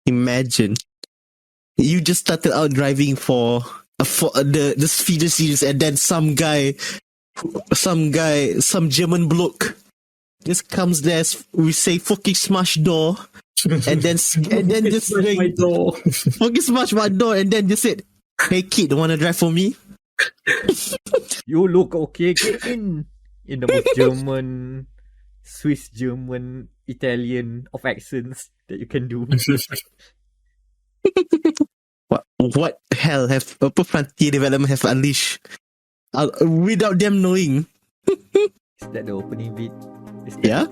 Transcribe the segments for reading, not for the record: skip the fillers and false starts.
Imagine you just started out driving for the feeder series, and then some German bloke just comes there. We say fucking smash door, and then just Smash my door. fucking smash my door, and then just said, "Hey kid, wanna drive for me?" You look okay, get in the most German, Swiss German, Italian of accents that you can do. What hell have Frontier Development have unleashed without them knowing? Is that the opening bit? Yeah.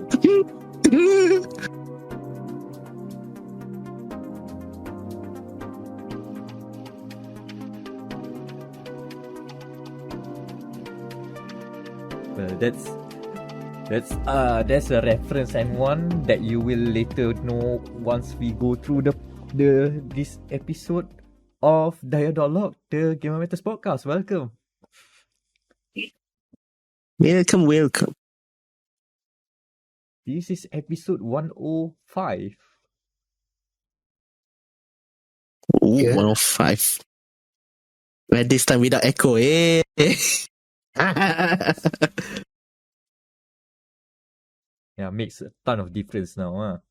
Well, that's a reference and one that you will later know once we go through this episode of dia.log, the Gamer Matters podcast. Welcome. Welcome. This is episode 105. Ooh, Yeah. 105. But this time without echo, eh? Yeah, makes a ton of difference now.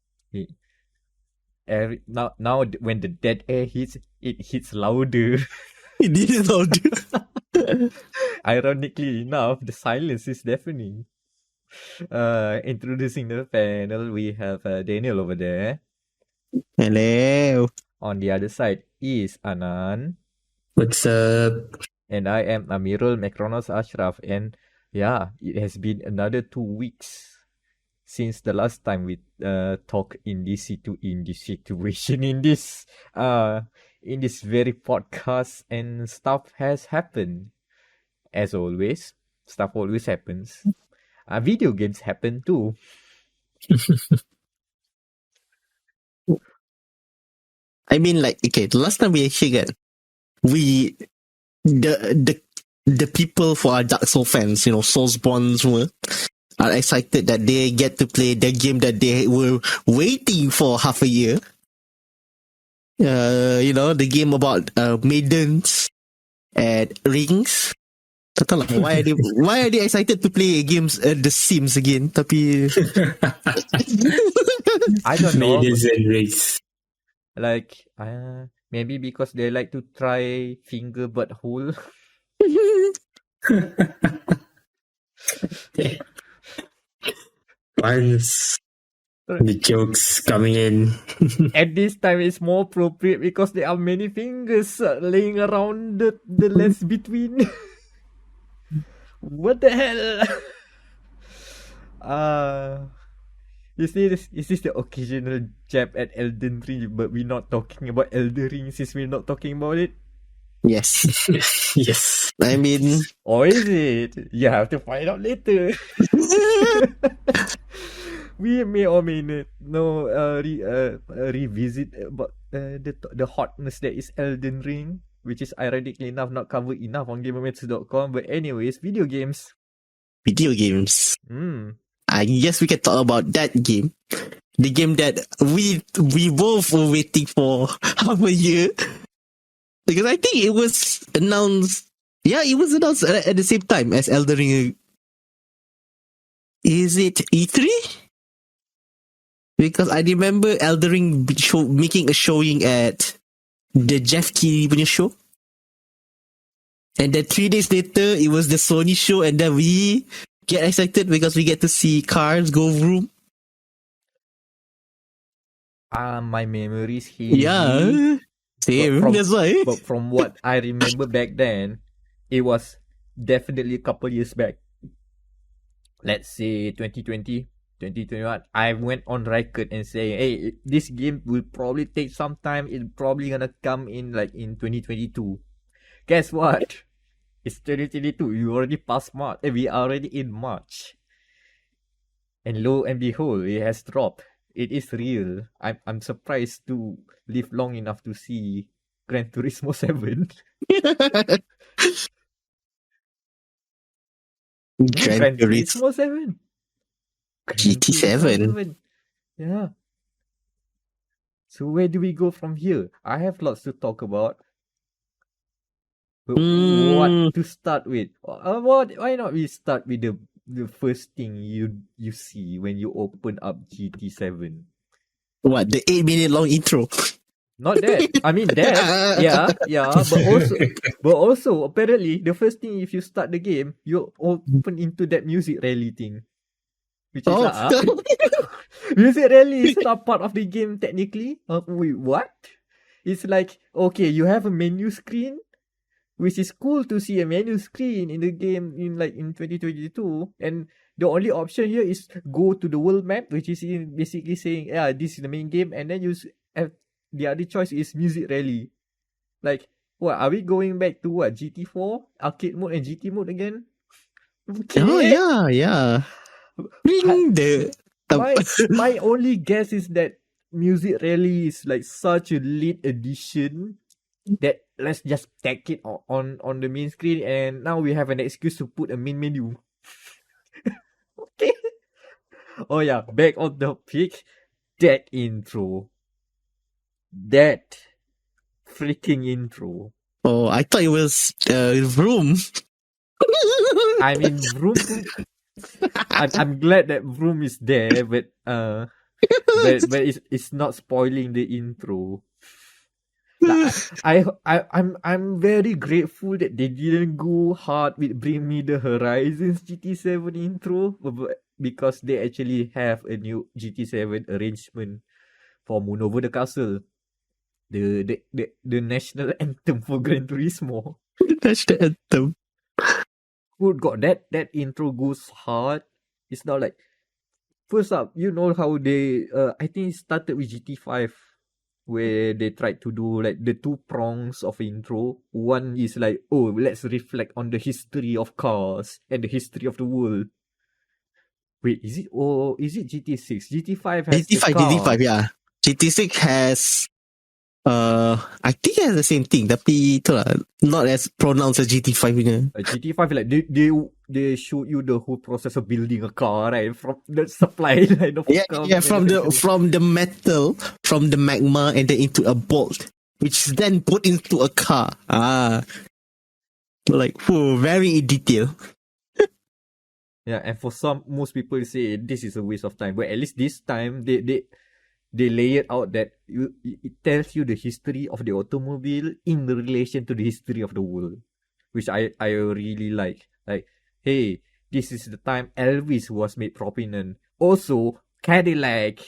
Now when the dead air hits, it hits louder. It is louder. Ironically enough, the silence is deafening. Introducing the panel, we have Daniel over there. Hello. On the other side is Anan. What's up? And I am Amirul Macronos Ashraf. And yeah, it has been another 2 weeks since the last time we talked in this situation, in this very podcast, and stuff has happened. As always, stuff always happens. Video games happen too. I mean, like, okay, the last time we actually the people for our Dark Souls fans, Soulsborne are excited that they get to play the game that they were waiting for half a year. The game about maidens and rings. Tak tahu lah, why are they excited to play games The Sims again? Tapi I don't know. Maidens and race. Like, maybe because they like to try finger butthole. Once the jokes coming in. At this time, it's more appropriate because there are many fingers laying around the lens between. What the hell? Is this the occasional jab at Elden Ring, but we're not talking about Elden Ring since we're not talking about it? yes. Yes. I mean, Or is it? You have to find out later. We may or may not revisit about the hotness that is Elden Ring, which is ironically enough not covered enough on GamerMatters.com. But anyways, video games. I guess we can talk about that game. The game that we both were waiting for half a year. Because I think it was announced. Yeah, it was announced at the same time as Elden Ring. Is it E3? Because I remember Elden Ring making a showing at the Jeff Keighley punya show. And then 3 days later, it was the Sony show, and then we get excited because we get to see cars go vroom. My memories here. Yeah, same. That's why. But from what I remember back then, it was definitely a couple years back. Let's say 2020, 2021. I went on record and saying, hey, this game will probably take some time. It's probably gonna come in like in 2022. Guess what? It's 2022. You already passed March. We are already in March. And lo and behold, it has dropped. It is real. I'm surprised to live long enough to see Gran Turismo 7. Gran Turismo 7. GT7. Yeah. So where do we go from here? I have lots to talk about. But Mm. what to start with? Why not we start with the first thing you see when you open up GT7? What, the 8-minute long intro? Not that. I mean that. Yeah. But also apparently the first thing if you start the game, you open into that music rally thing, which is Oh. music rally is not part of the game technically. Wait, what? It's like, okay, you have a menu screen, which is cool to see a menu screen in the game in 2022, and the only option here is go to the world map, which is basically saying, yeah, this is the main game, and then have the other choice is music rally. Like, what are we going back to what, GT4 arcade mode and GT mode again? Okay. Oh yeah. Ring the My only guess is that music rally is like such a late addition that let's just tack it on the main screen, and now we have an excuse to put a main menu. Okay. Oh yeah, back on the pick. That intro. That freaking intro. Oh, I thought it was Vroom. I mean, Vroom. I'm glad that Vroom is there, but it's not spoiling the intro. I'm very grateful that they didn't go hard with Bring Me the Horizons GT7 intro, because they actually have a new GT7 arrangement for Moon Over the Castle, the national anthem for Gran Turismo. That's the anthem. Good God, that intro goes hard. It's not like, first up, you know how they I think it started with GT5, where they tried to do like the two prongs of intro. One is like, oh, let's reflect on the history of cars and the history of the world. Wait, is it GT6? GT5 has GT5, yeah. GT6 has I think it has the same thing, tapi itulah, not as pronounced as GT5 punya. GT5 like they show you the whole process of building a car, right? From the supply line of car. Yeah, from the metal, from the magma, and then into a bolt, which is then put into a car. Like, very in detail. Yeah, and for most people say this is a waste of time, but at least this time they lay it out that it tells you the history of the automobile in relation to the history of the world, which I really like. Like, hey, this is the time Elvis was made prominent. Also, Cadillac,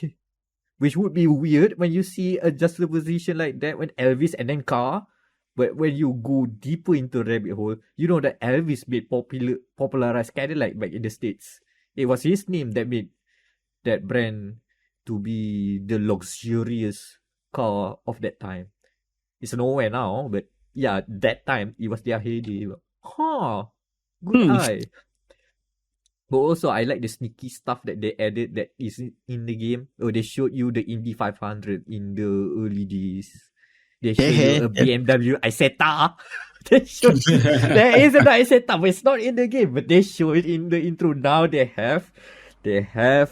which would be weird when you see a juxtaposition like that when Elvis and then car. But when you go deeper into the rabbit hole, you know that Elvis made popularized Cadillac back in the States. It was his name that made that brand to be the luxurious car of that time. It's nowhere now, but yeah, that time it was their heyday. Good eye. But also, I like the sneaky stuff that they added that is in the game. Oh, they showed you the Indy 500 in the early days. They show you a BMW Isetta. They show there is an Isetta, but it's not in the game. But they show it in the intro. Now they have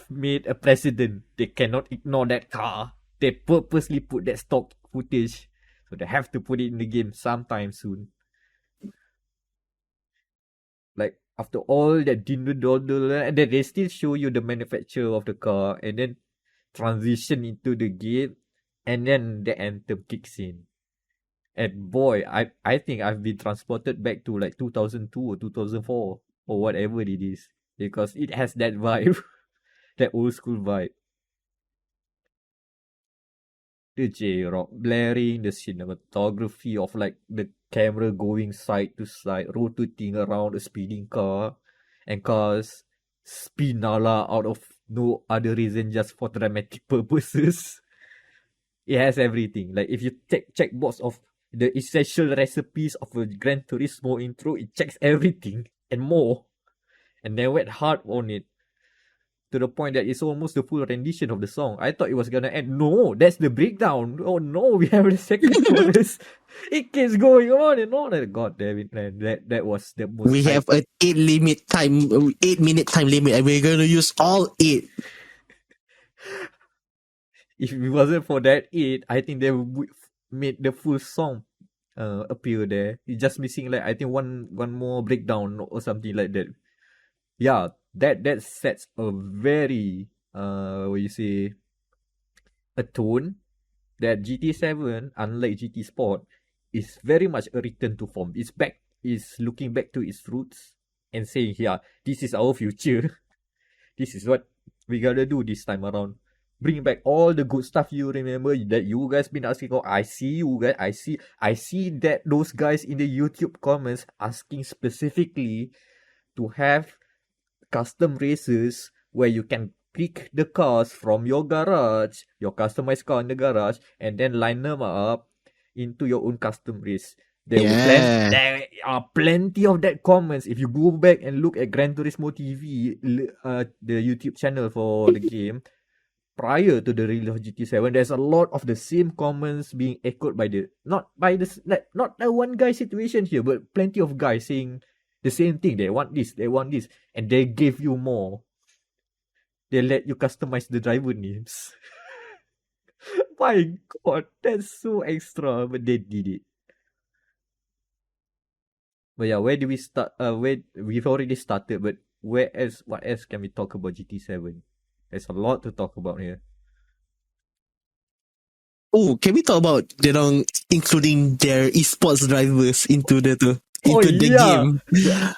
made a precedent. They cannot ignore that car. They purposely put that stock footage, so they have to put it in the game sometime soon. Like, after all that dinner, and then they still show you the manufacture of the car, and then transition into the game, and then the anthem kicks in. And boy, I think I've been transported back to like 2002 or 2004 or whatever it is, because it has that vibe, that old school vibe. The J-Rock blaring, the cinematography of like the camera going side to side, rotating around a speeding car, and cars spin out of no other reason, just for dramatic purposes. It has everything. Like, if you check box of the essential recipes of a Gran Turismo intro, it checks everything and more, and they went hard on it, to the point that it's almost the full rendition of the song. I thought it was gonna end. No, that's the breakdown. Oh no, we have the second chorus. It keeps going on and on. God damn it, man. That was the most. We have an 8-minute time limit, and we're gonna use all 8. if it wasn't for that I think they would made the full song appear there. It's just missing like I think one more breakdown or something like that. Yeah, that sets a very what you say, a tone that GT7, unlike GT Sport, is very much a return to form. Is looking back to its roots and saying, yeah, this is our future. This is what we gotta do this time around. Bring back all the good stuff you remember that you guys been asking. Oh, I see you guys. I see that those guys in the YouTube comments asking specifically to have custom races where you can pick the cars from your garage, your customized car in the garage, and then line them up into your own custom race. There are plenty of that comments. If you go back and look at Gran Turismo TV, the YouTube channel for the game, prior to the release of GT7, there's a lot of the same comments being echoed by not the one guy situation here, but plenty of guys saying the same thing. They want this, and they give you more. They let you customize the driver names. My God, that's so extra, but they did it. But yeah, where do we start? We've already started, but where else? What else can we talk about GT7? There's a lot to talk about here. Oh, can we talk about including their esports drivers into the game? Yeah.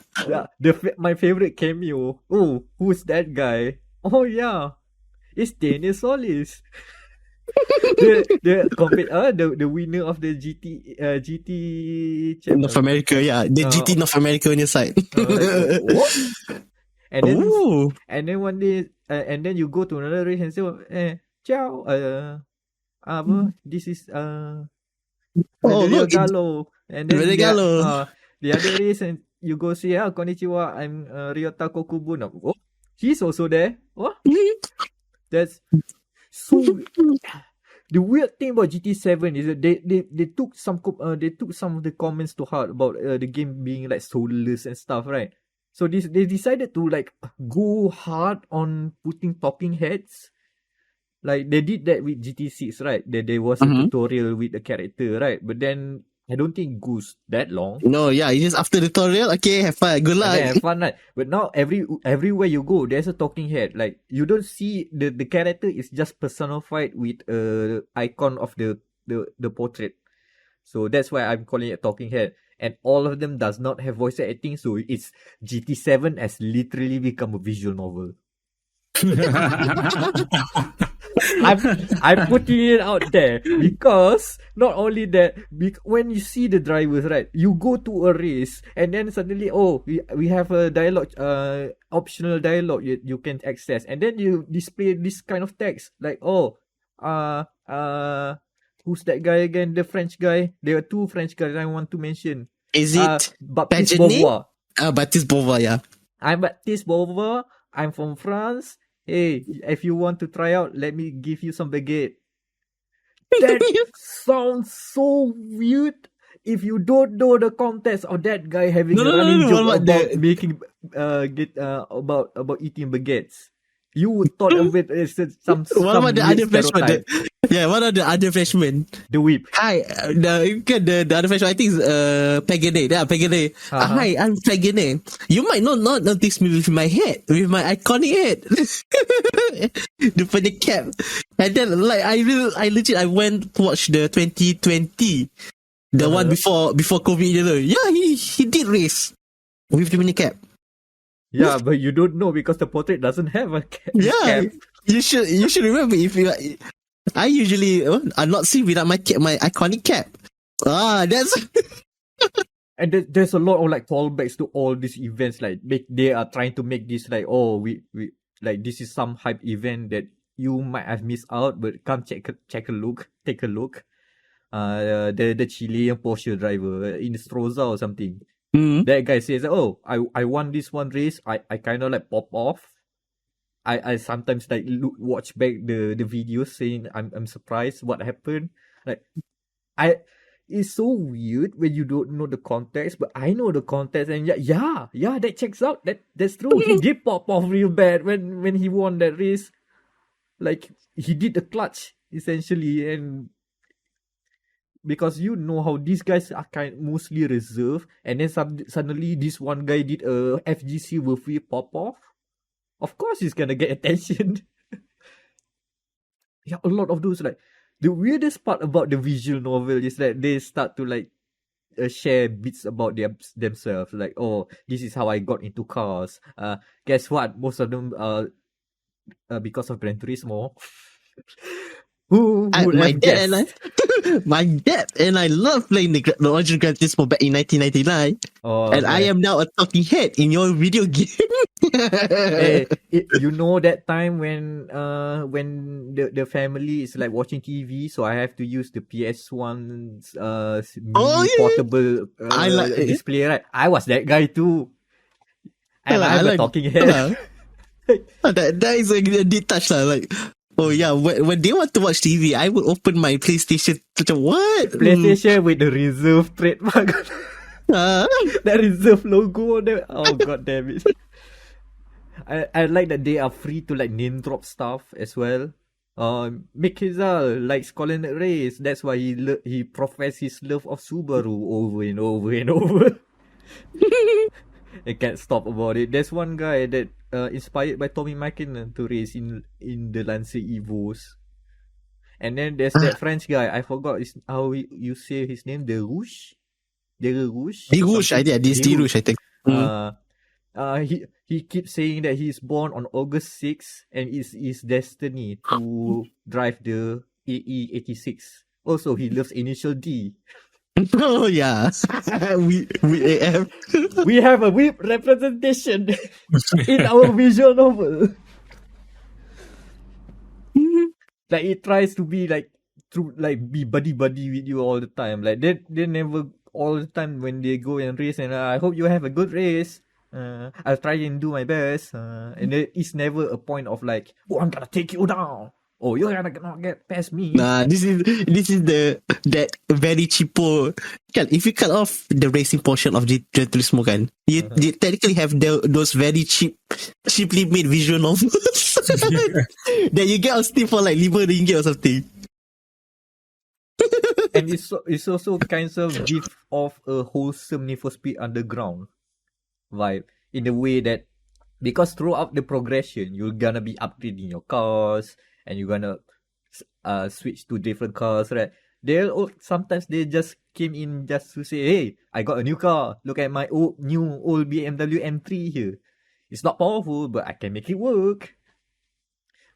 My favorite cameo. Oh, who's that guy? Oh yeah, it's Daniel Solis. the winner of the GT North America, yeah, the GT North America on your side. What? And then one day, and then you go to another race and say, ciao, this is Rio Gallo, and then the other race, and you go say, konnichiwa, I'm Ryota Kokubun. Oh, he's also there. What? That's so. The weird thing about GT7 is that they took some of the comments to heart about the game being like soulless and stuff, right? So they decided to like go hard on putting talking heads. Like they did that with GT6, right? There was a tutorial with the character, right? But then I don't think it goes that long. No, yeah, it's just after the tutorial, okay, have fun, good luck. Have fun, right? But now everywhere you go, there's a talking head. Like you don't see the character is just personified with a icon of the portrait. So that's why I'm calling it talking head. And all of them does not have voice acting, so it's GT7 has literally become a visual novel. I'm putting it out there because not only that, when you see the drivers, right, you go to a race and then suddenly we have a dialogue, optional dialogue you can access, and then you display this kind of text like who's that guy again? The French guy. There are two French guys I want to mention. Is it Baptiste Beauvoir? Baptiste Beauvoir, yeah. I'm Baptiste Beauvoir. I'm from France. Hey, if you want to try out, let me give you some baguette. That sounds so weird. If you don't know the context of that guy having a running joke about making about eating baguettes, you would thought of it as some what about the other freshman? What are the other freshmen? The whip. Hi, the other freshman, I think is Pagane. Yeah, Pagane. Hi, I'm Pagane. You might not notice me with my head, with my iconic head. the cap. And then like I went to watch the 2020. The one before COVID. Yeah, he did race with the mini cap. Yeah, but you don't know because the portrait doesn't have a cap. Yeah, you should remember if you. I usually I'm not seen without my iconic cap. That's. And there's a lot of like callbacks to all these events. Like they are trying to make this like we like this is some hype event that you might have missed out, but come take a look. The Chilean Porsche driver in Stroza or something. That guy says, I won this one race. I kind of like pop off. I sometimes like watch back the videos saying I'm surprised what happened. Like it's so weird when you don't know the context, but I know the context, and yeah, that checks out. That's true. He did pop off real bad when he won that race. Like he did the clutch. essentially, and because you know how these guys are mostly reserved, and then suddenly this one guy did a FGC with pop off. Of course, he's gonna get attention. Yeah, a lot of those like the weirdest part about the visual novel is that they start to like share bits about themselves. Like, oh, this is how I got into cars. Guess what? Most of them because of Gran Turismo. Who would My have dad and I, guessed? my dad and I love playing the original Gran Turismo back in 1999, Oh, and I man. am now a talking head in your video game. Hey, you know that time when the family is like watching TV, so I have to use the PS1's Oh, mini yeah. portable I like it. display, right? I was that guy too, and I I'm a like- talking head. that is a deep touch lah. Like, oh yeah, when they want to watch TV, I will open my PlayStation. What? PlayStation with the reserve trademark, Ah. that reserve logo on there. Oh god damn it! I like that they are free to like name drop stuff as well. Mick likes calling it race. That's why he professes his love of Subaru over and over and over. I can't stop about it. There's one guy that inspired by Tommy Mäkinen to race in the Lancia Evos. And then there's that French guy. I forgot how you say his name. The Rouge? The Rouge? Dirouche, I think. This Dirouche, I think. He keeps saying that he's born on August 6th and is his destiny to drive the AE86. Also, he loves initial D. Oh yeah, we have. We have a whip representation in our visual novel. Like it tries to be like be buddy with you all the time. Like they never all the time when they go and race and I hope you have a good race. I'll try and do my best. And there is never a point of like, oh, I'm gonna take you down. Oh, you're gonna not get past me. Nah, this is that very cheapo. If you cut off the racing portion of the Gran Turismo, you technically have those very cheaply made visual novels that you get on Steam for like RM5 or something. And it's also kind of give off a wholesome Need for Speed Underground vibe in the way that because throughout the progression you're gonna be upgrading your cars and you're gonna switch to different cars, right? Sometimes they just came in just to say, hey, I got a new car. Look at my old BMW M3 here. It's not powerful, but I can make it work.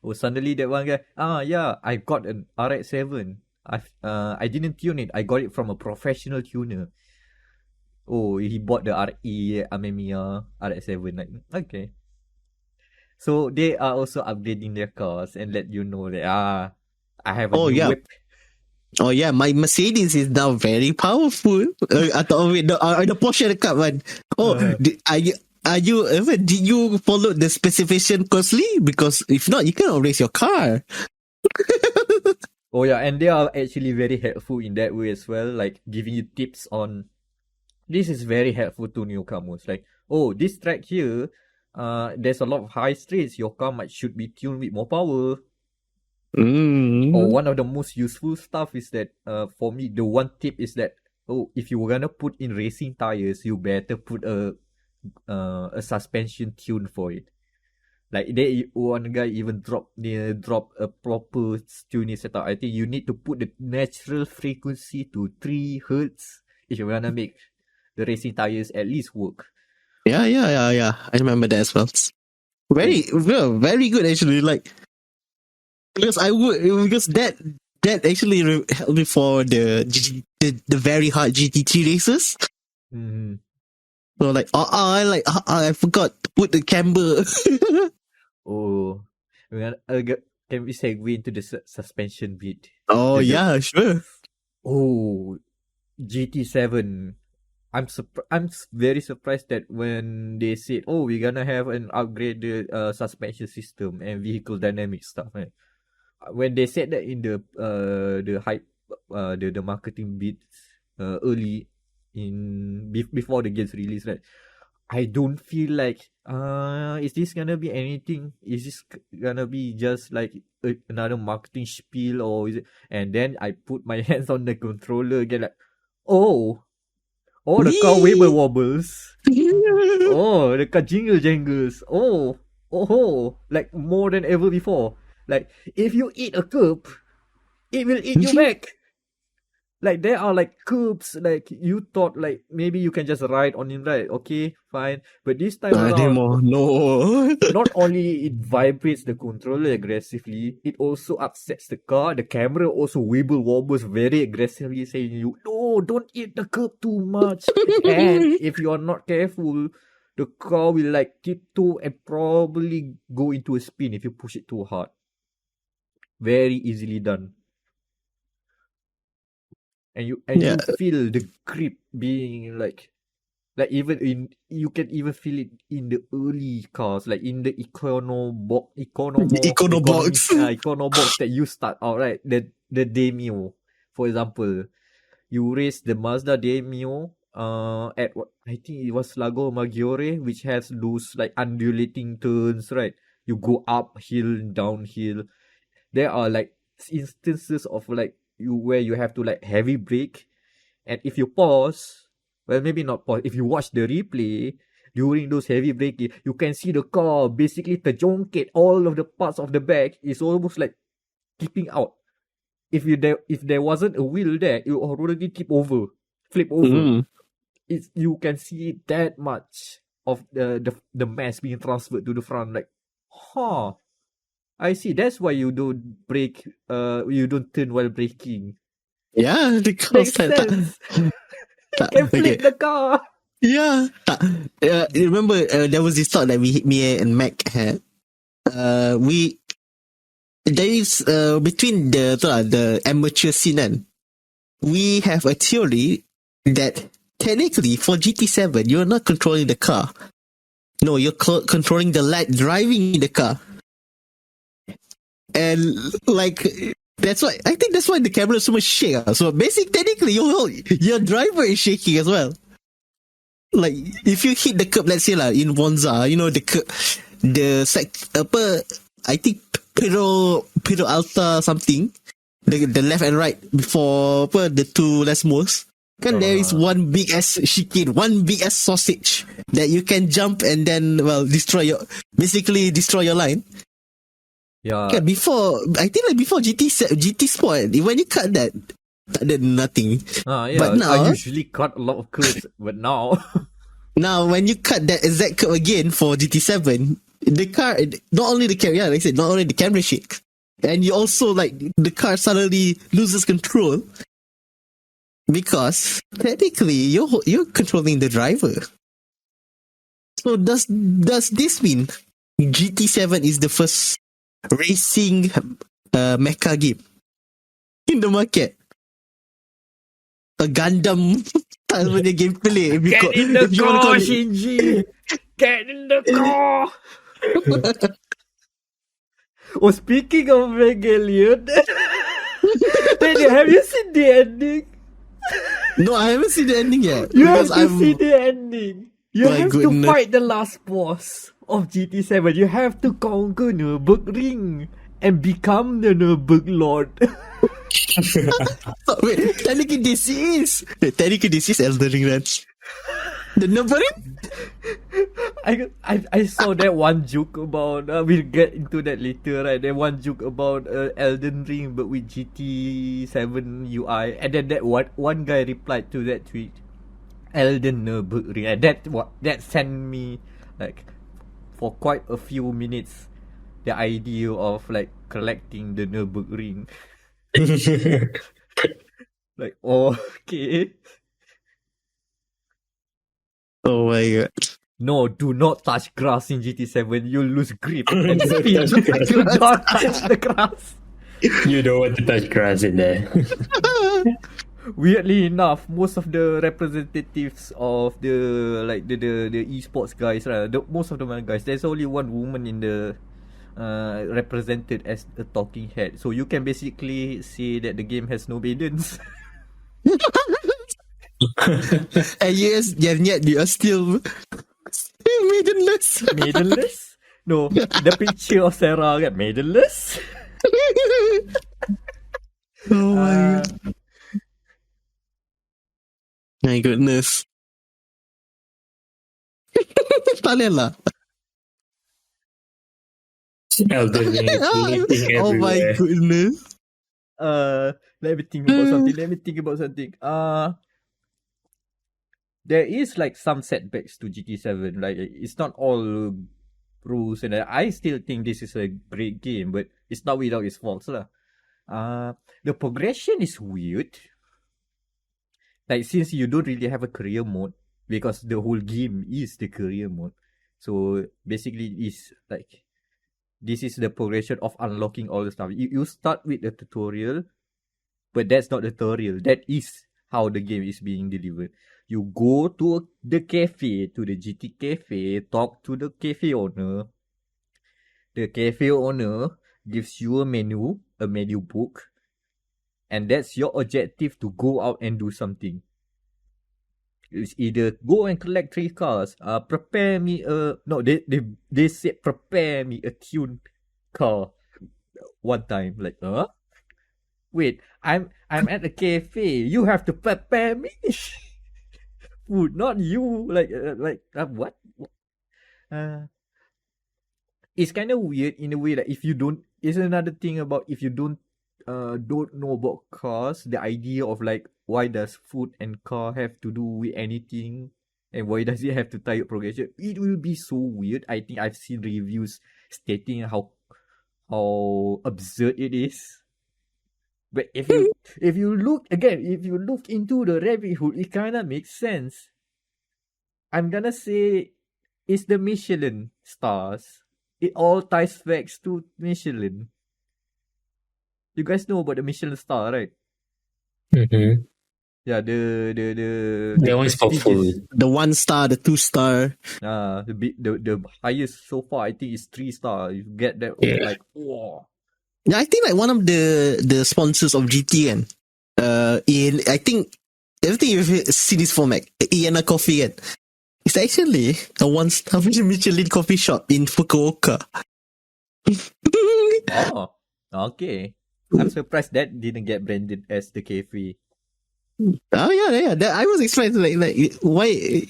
Oh, suddenly that one guy, yeah, I got an RX-7. I didn't tune it. I got it from a professional tuner. Oh, he bought the RE Amemiya RX-7. Like, okay. So they are also upgrading their cars and let you know that I have a new whip. Oh yeah, my Mercedes is now very powerful. Atau the Porsche dekat man. Oh, did you follow the specification closely? Because if not, you cannot race your car. Oh yeah, and they are actually very helpful in that way as well, like giving you tips on. This is very helpful to newcomers. Like, oh, this track here, there's a lot of high streets. Your car should be tuned with more power. Or one of the most useful stuff is that, for me, the one tip is that, oh, if you were gonna put in racing tires, you better put a suspension tune for it. Like one guy even drop a proper tuning setup. I think you need to put the natural frequency to 3 Hz if you wanna make the racing tires at least work. Yeah. I remember that as well. Very good actually. Like because that actually helped me for the very hard GT3 races. Mm-hmm. So like I forgot to put the camber. Oh, can we segue into the suspension bit? Oh yeah, sure. Oh, GT7. I'm very surprised that when they said, "Oh, we're gonna have an upgraded suspension system and vehicle dynamic stuff," right? When they said that in the hype, the marketing bits early before the game's release, right? I don't feel like is this gonna be anything? Is this gonna be just like another marketing spiel, or is it? And then I put my hands on the controller again, like, oh, the car wibble wobbles. Oh, the car jingle jangles. Oh, like more than ever before. Like, if you eat a curb, it will eat you back. Like, there are like curbs, like you thought like maybe you can just ride on it, right? Okay, fine. But this time around, no. not only it vibrates the controller aggressively, it also upsets the car. The camera also wibble wobbles very aggressively, saying you, no, don't eat the curb too much. And if you are not careful, the car will like tiptoe and probably go into a spin if you push it too hard. Very easily done. And you feel the grip being like even you can even feel it in the early cars, like in the econo box that you start out, right? The Daimyo, for example, you race the Mazda Daimyo at what I think it was Lago Maggiore, which has those like undulating turns, right? You go uphill, downhill. There are like instances of like where you have to like heavy brake, and if you pause, well, maybe not pause, if you watch the replay during those heavy braking, you can see the car basically terjongkit. All of the parts of the back is almost like tipping out. If there wasn't a wheel there, it would already flip over. You can see that much of the mass being transferred to the front. Like, I see. That's why you don't brake. You don't turn while braking. Yeah, because Makes sense. You can flip the car. Yeah. Remember, there was this thought that me and Mac had. There is between the amateur scene, we have a theory that technically for GT7 you're not controlling the car. No, you're controlling the lad driving the car. And like that's why the camera is so much shake. So basically, technically, your driver is shaking as well. Like if you hit the curb, let's say in Monza, I think Pero Alta something, the left and right before the two less most. There is one big ass chicane, one big ass sausage that you can jump and then destroy your line. Yeah. Before GT Sport, when you cut that, nothing. Yeah. But now, I usually cut a lot of curves, but now when you cut that exact curve again for GT7, the car, not only the camera, like I said, not only the camera shakes, and you also the car suddenly loses control because technically you're controlling the driver. So does this mean GT7 is the first racing mecha game in the market? A Gundam style punya gameplay. Get in the car, Shinji. Get in the car. Oh, speaking of Evangelion, have you seen the ending? No, I haven't seen the ending yet. You have to see the ending. You have to fight the last boss of GT7. You have to conquer Nürburgring and become the Nürburg Lord. Wait, technically this is Elden Ring, right? The Nürburgring? I saw that one joke about we'll get into that later, right? That one joke about Elden Ring but with GT7 UI, and then that one guy replied to that tweet, Elden Nürburgring, and that sent me like for quite a few minutes the idea of like collecting the Nürburgring. Like, okay. Oh my god. No, do not touch grass in GT7. You'll lose grip and speed. Do not touch the grass. You don't want to touch grass in there. Weirdly enough, most of the representatives of the esports guys, right? Most of the men guys, there's only one woman in the represented as a talking head. So you can basically say that the game has no maidens. And yes, yet you are still Maidenless. Maidenless? No, the picture of Sarah kan maidenless. Oh my goodness. Tak boleh lah. Elden Ring is leaking Oh my everywhere. goodness. Let me think about something. There is like some setbacks to GT7. Like it's not all rules, and I still think this is a great game, but it's not without its faults lah. The progression is weird. Like since you don't really have a career mode, because the whole game is the career mode. So basically, it's like this is the progression of unlocking all the stuff. You start with a tutorial, but that's not the tutorial. That is how the game is being delivered. You go to the cafe, to the GT cafe, talk to the cafe owner. The cafe owner gives you a menu book, and that's your objective to go out and do something. It's either go and collect 3 cars, prepare me they said prepare me a tuned car one time. Like, wait, I'm at a cafe. You have to prepare me food, not you. What? It's kind of weird in a way that if you don't. It's another thing about if you don't know about cars. The idea of like why does food and car have to do with anything, and why does it have to tie up progression? It will be so weird. I think I've seen reviews stating how absurd it is. But if you look into the rabbit hole, it kind of makes sense. I'm gonna say it's the Michelin stars. It all ties back to Michelin. You guys know about the Michelin star, right? Mm-hmm. Yeah, That one's for prestigious- food. The 1 star, the 2 star. the highest so far I think is 3 star. You get that Yeah. like wow. Yeah, I think like one of the sponsors of GT kan. I think you've seen this for Mac. Iana Coffee kan. It's actually a 1-star Michelin coffee shop in Fukuoka. Oh, okay. I'm surprised that didn't get branded as the cafe. Oh yeah. I was expecting like why.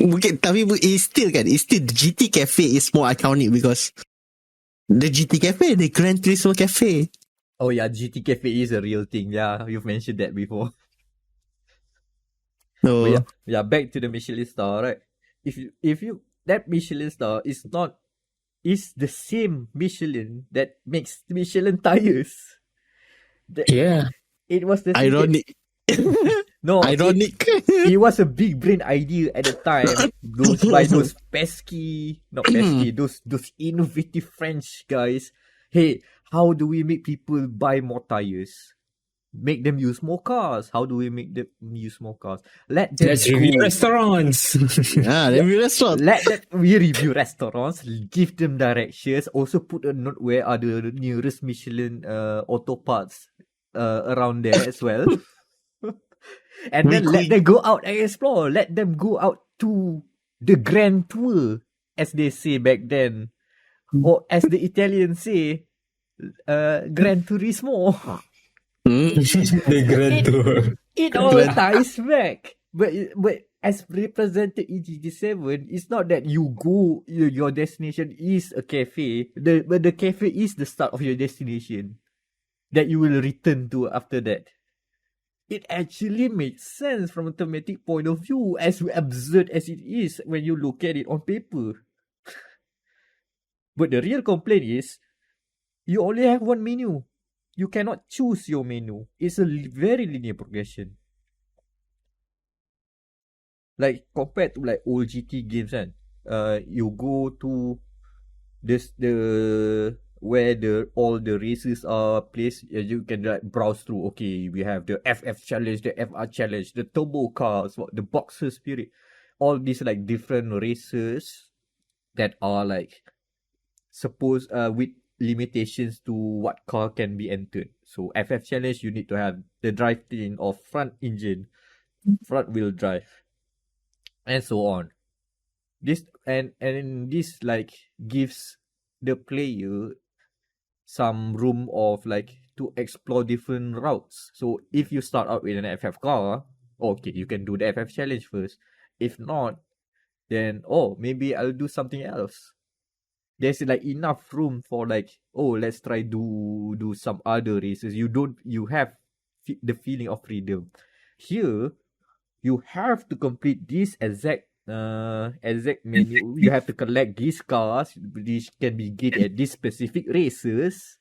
Okay, tapi it's still the GT Cafe is more iconic because the GT Cafe, the Gran Turismo Cafe. Oh yeah, GT Cafe is a real thing. Yeah, you've mentioned that before. So, But yeah, back to the Michelin star, right? If you that Michelin star is the same Michelin that makes Michelin tires. Yeah. It was the same. ironic. No, Ironic. It was a big brain idea at the time. Those innovative French guys. Hey, how do we make people buy more tires? Make them use more cars. How do we make them use more cars? Let's review restaurants. we review restaurants. Give them directions. Also put a note where are the nearest Michelin auto parts around there as well. And then let them go out and explore. Let them go out to the Grand Tour, as they say back then. Or as the Italians say, Gran Turismo. The Grand Tour. It all ties back. But as represented in GT7, it's not that you go, your destination is a cafe. But the cafe is the start of your destination that you will return to after that. It actually makes sense from a thematic point of view, as absurd as it is when you look at it on paper. But the real complaint is, you only have one menu. You cannot choose your menu. It's a very linear progression. Like compared to like old GT games, you go to where all the races are placed. You can like browse through. Okay, we have the FF challenge, the FR challenge, the turbo cars, the boxer spirit, all these like different races that are like supposed with limitations to what car can be entered. So FF challenge, you need to have the drivetrain of front engine, front wheel drive, and so on. this this like gives the player some room of like to explore different routes. So if you start out with an FF car, okay, you can do the FF challenge first. If not, then maybe I'll do something else. There's like enough room for like, let's try do some other races. You have the feeling of freedom. Here you have to complete this exact menu. You have to collect these cars. These can be get at these specific races.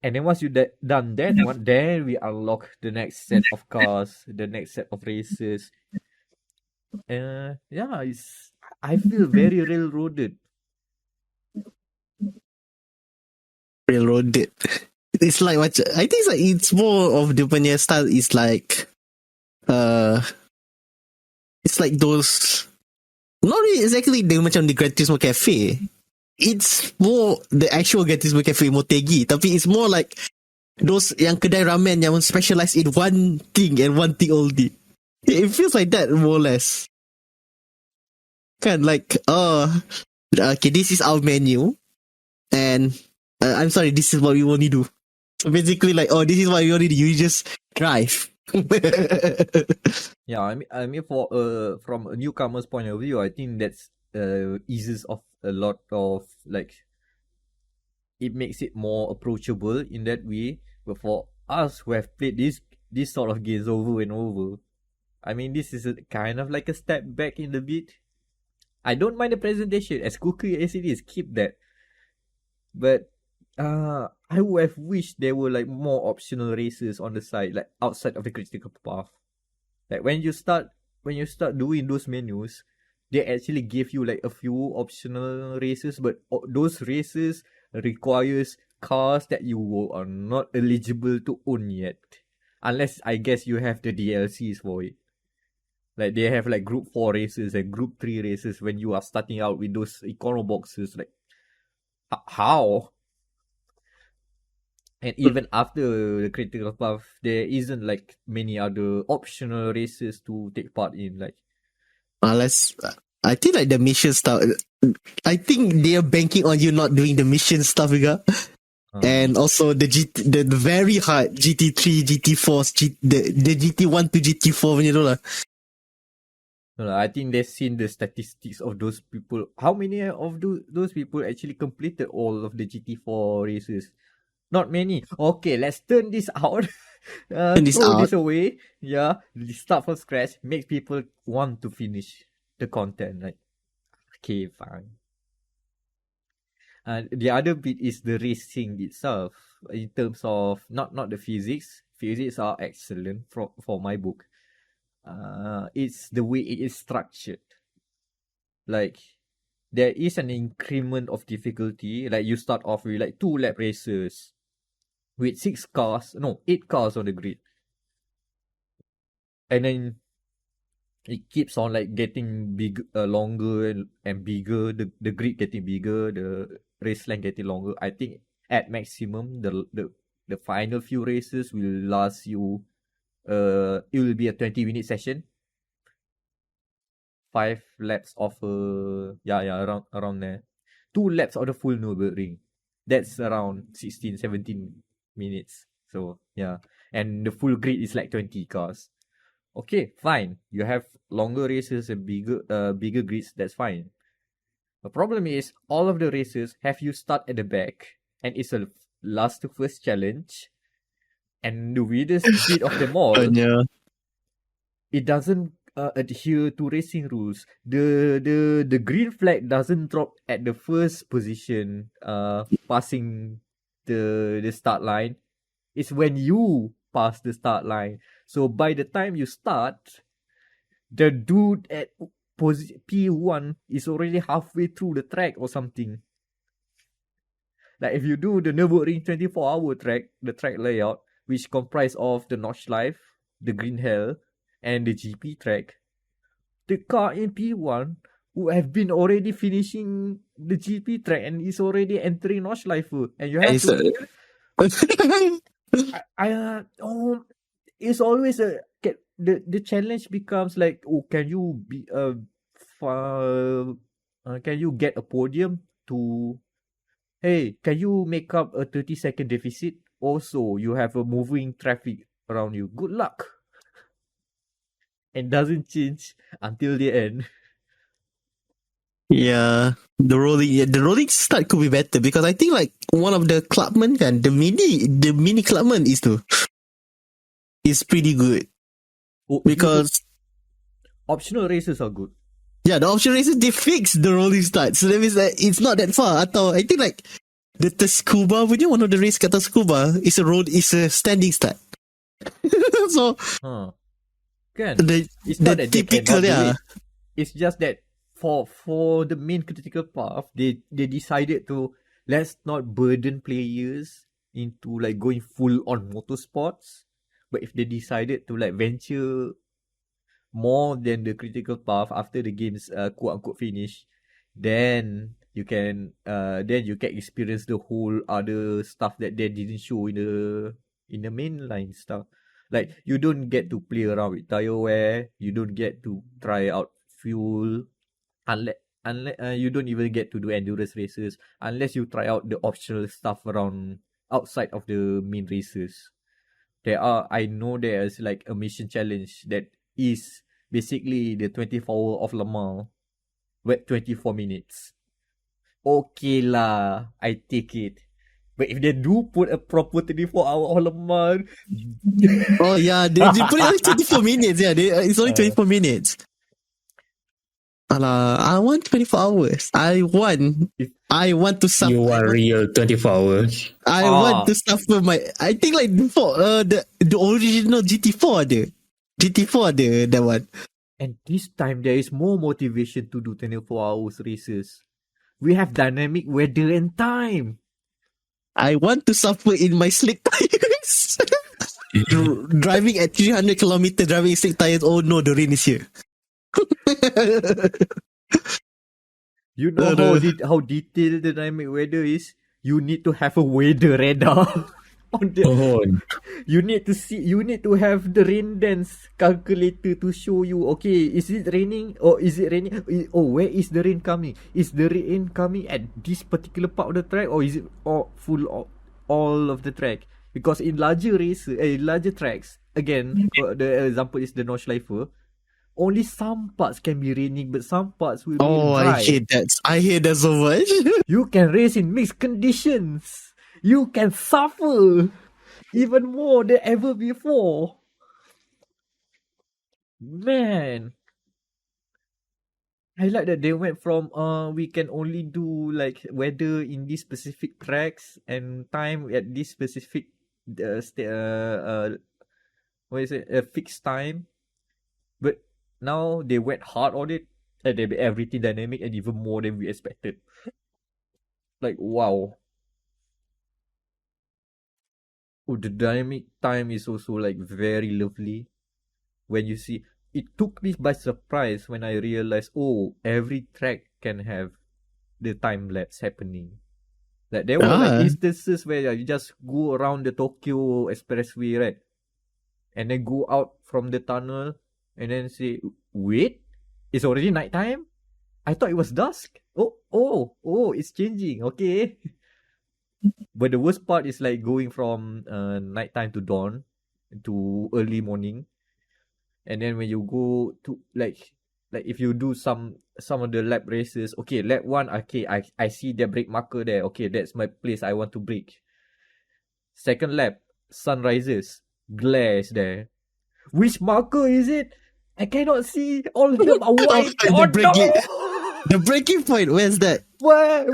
And then once you done that one, then we unlock the next set of cars, the next set of races. I feel very railroaded. Railroaded. It's like what I think it's more of the punya style is like it's like those not really exactly the macam the Gran Turismo Cafe. It's more the actual Gran Turismo Cafe Motegi, tapi it's more like those yang kedai ramen yang specialize in one thing and one thing only. It feels like that more or less. Kind of like okay, this is our menu and I'm sorry, this is what we only do. So basically, like, this is what we only do. You just drive. Yeah, I mean, for from a newcomer's point of view, I think that's eases off a lot of like. It makes it more approachable in that way. But for us who have played this sort of games over and over, I mean, this is kind of like a step back in the bit. I don't mind the presentation, as cookie as it is. Keep that. But I would have wished there were like more optional races on the side, like outside of the critical path. Like when you start doing those menus, they actually give you like a few optional races, but those races requires cars that you are not eligible to own yet, unless I guess you have the DLCs for it. Like they have like group 4 races and group 3 races when you are starting out with those econo boxes. Like how? And even after the critical path, there isn't like many other optional races to take part in. Like, unless I think like the mission stuff. I think they are banking on you not doing the mission stuff, and also the the very hard GT3, GT4, the GT1 to GT4, you know lah. I think they've seen the statistics of those people. How many of those people actually completed all of the GT4 races? Not many. Okay, let's turn this out. Throw this away. Yeah, start from scratch. Makes people want to finish the content. Like, okay, fine. And the other bit is the racing itself. In terms of not the physics. Physics are excellent for my book. It's the way it is structured. Like, there is an increment of difficulty. Like, you start off with like 2 lap races with 8 cars on the grid. And then it keeps on like getting big, longer and bigger. The grid getting bigger, the race length getting longer. I think at maximum, the final few races will last you. It will be a 20-minute session. 5 laps of around there. 2 laps of the full Nürburgring. That's around 16-17 minutes. So yeah, and the full grid is like 20 cars. Okay, fine. You have longer races and bigger grids. That's fine. The problem is all of the races have you start at the back, and it's a last to first challenge. And the weirdest bit of them all, it doesn't adhere to racing rules. The green flag doesn't drop at the first position, passing the start line. It's when you pass the start line. So by the time you start, the dude at P1 is already halfway through the track or something. Like if you do the Nürburgring 24-hour track, the track layout, which comprise of the Notch Life, the Green Hell, and the GP track, the car in P1 who have been already finishing the GP track and is already entering Notch Life, and you have to. It's always the challenge becomes like, can you be can you get a podium to, hey, can you make up a 30-second deficit? Also, you have a moving traffic around you. Good luck. And doesn't change until the end. Yeah, the rolling start could be better because I think like one of the clubmen kan, the mini clubman is pretty good because optional races are good. yeah, the option races they fix the rolling start, so that means that it's not that far. Atau I think like the Scuba punya one of the race kata Scuba is a standing start. So Kan? It's the not that they typical cannot do yeah. it. It's just that for the main critical path, they decided to let's not burden players into like going full on motorsports. But if they decided to like venture more than the critical path after the game's quote unquote finish, then you can experience the whole other stuff that they didn't show in the mainline stuff. Like you don't get to play around with tire wear, you don't get to try out fuel, unless you don't even get to do endurance races unless you try out the optional stuff around outside of the main races. I know there's like a mission challenge that is basically the 24 hour of Le Mans, but 24 minutes. Okay lah, I take it. But if they do put a proper 24 hour of Le Mans, Oh yeah, they put it only 24 minutes. Yeah, it's only 24 minutes. Alah, I want 24 hours. I want to suffer. You want real 24 hours. I want to suffer my. I think like before the original GT4 ada. GT4 ada that one. And this time there is more motivation to do 24 hours races. We have dynamic weather and time. I want to suffer in my slick tires. Driving at 300 km, driving in slick tires. Oh no, the rain is here. You know how detailed the dynamic weather is? You need to have a weather radar. You need to have the rain dance calculator to show you, okay, is it raining or is it raining? Oh, where is the rain coming? Is the rain coming at this particular part of the track or is it all of the track? Because in larger tracks, again, the example is the Nordschleife, only some parts can be raining, but some parts will be dry. I hate that. I hate that so much. You can race in mixed conditions. You can suffer even more than ever before. Man, I like that they went from we can only do like weather in these specific tracks and time at this specific fixed time, but now they went hard on it and they made everything dynamic and even more than we expected. Like wow. Oh, the dynamic time is also like very lovely. When you see, it took me by surprise when I realized, oh, every track can have the time lapse happening. Like there were like instances where you just go around the Tokyo Expressway, right? And then go out from the tunnel and then say, wait, it's already nighttime? I thought it was dusk. Oh, it's changing. Okay. But the worst part is like going from nighttime to dawn to early morning, and then when you go to like if you do some of the lap races, okay, lap 1, okay, I see the brake marker there, okay, that's my place I want to brake. Second lap, sun rises, glare is there. Which marker is it? I cannot see. All of them are white. The braking point, where's that? Where?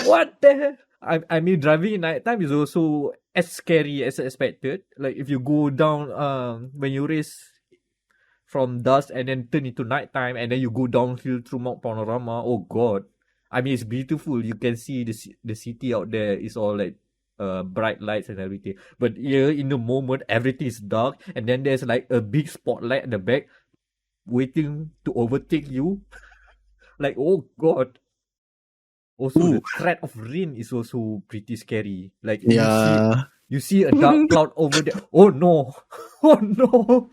What the hell? I mean, driving in nighttime is also as scary as expected. Like if you go down, when you race from dusk and then turn into nighttime, and then you go downhill through Mount Panorama. Oh God! I mean, it's beautiful. You can see the city out there. It's all like bright lights and everything. But here, in the moment, everything is dark, and then there's like a big spotlight at the back, waiting to overtake you. Like, oh God! Also, the threat of rain is also pretty scary. Like, you see a dark cloud over there. Oh no! Oh no!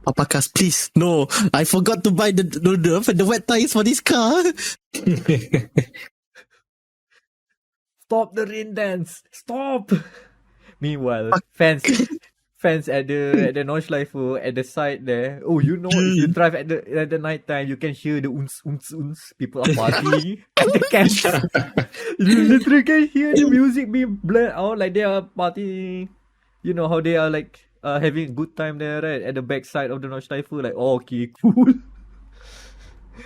Papakas, please. No, I forgot to buy the wet tires for this car. Stop the rain dance. Stop. Meanwhile, fans at the Nordschleife at the side there. Oh, you know, if you drive at the night time, you can hear the uns. People are partying at the camps. You literally can hear the music being blared out like they are partying. You know how they are like having a good time there, right? At the backside of the Nordschleife, like, oh, okay, cool.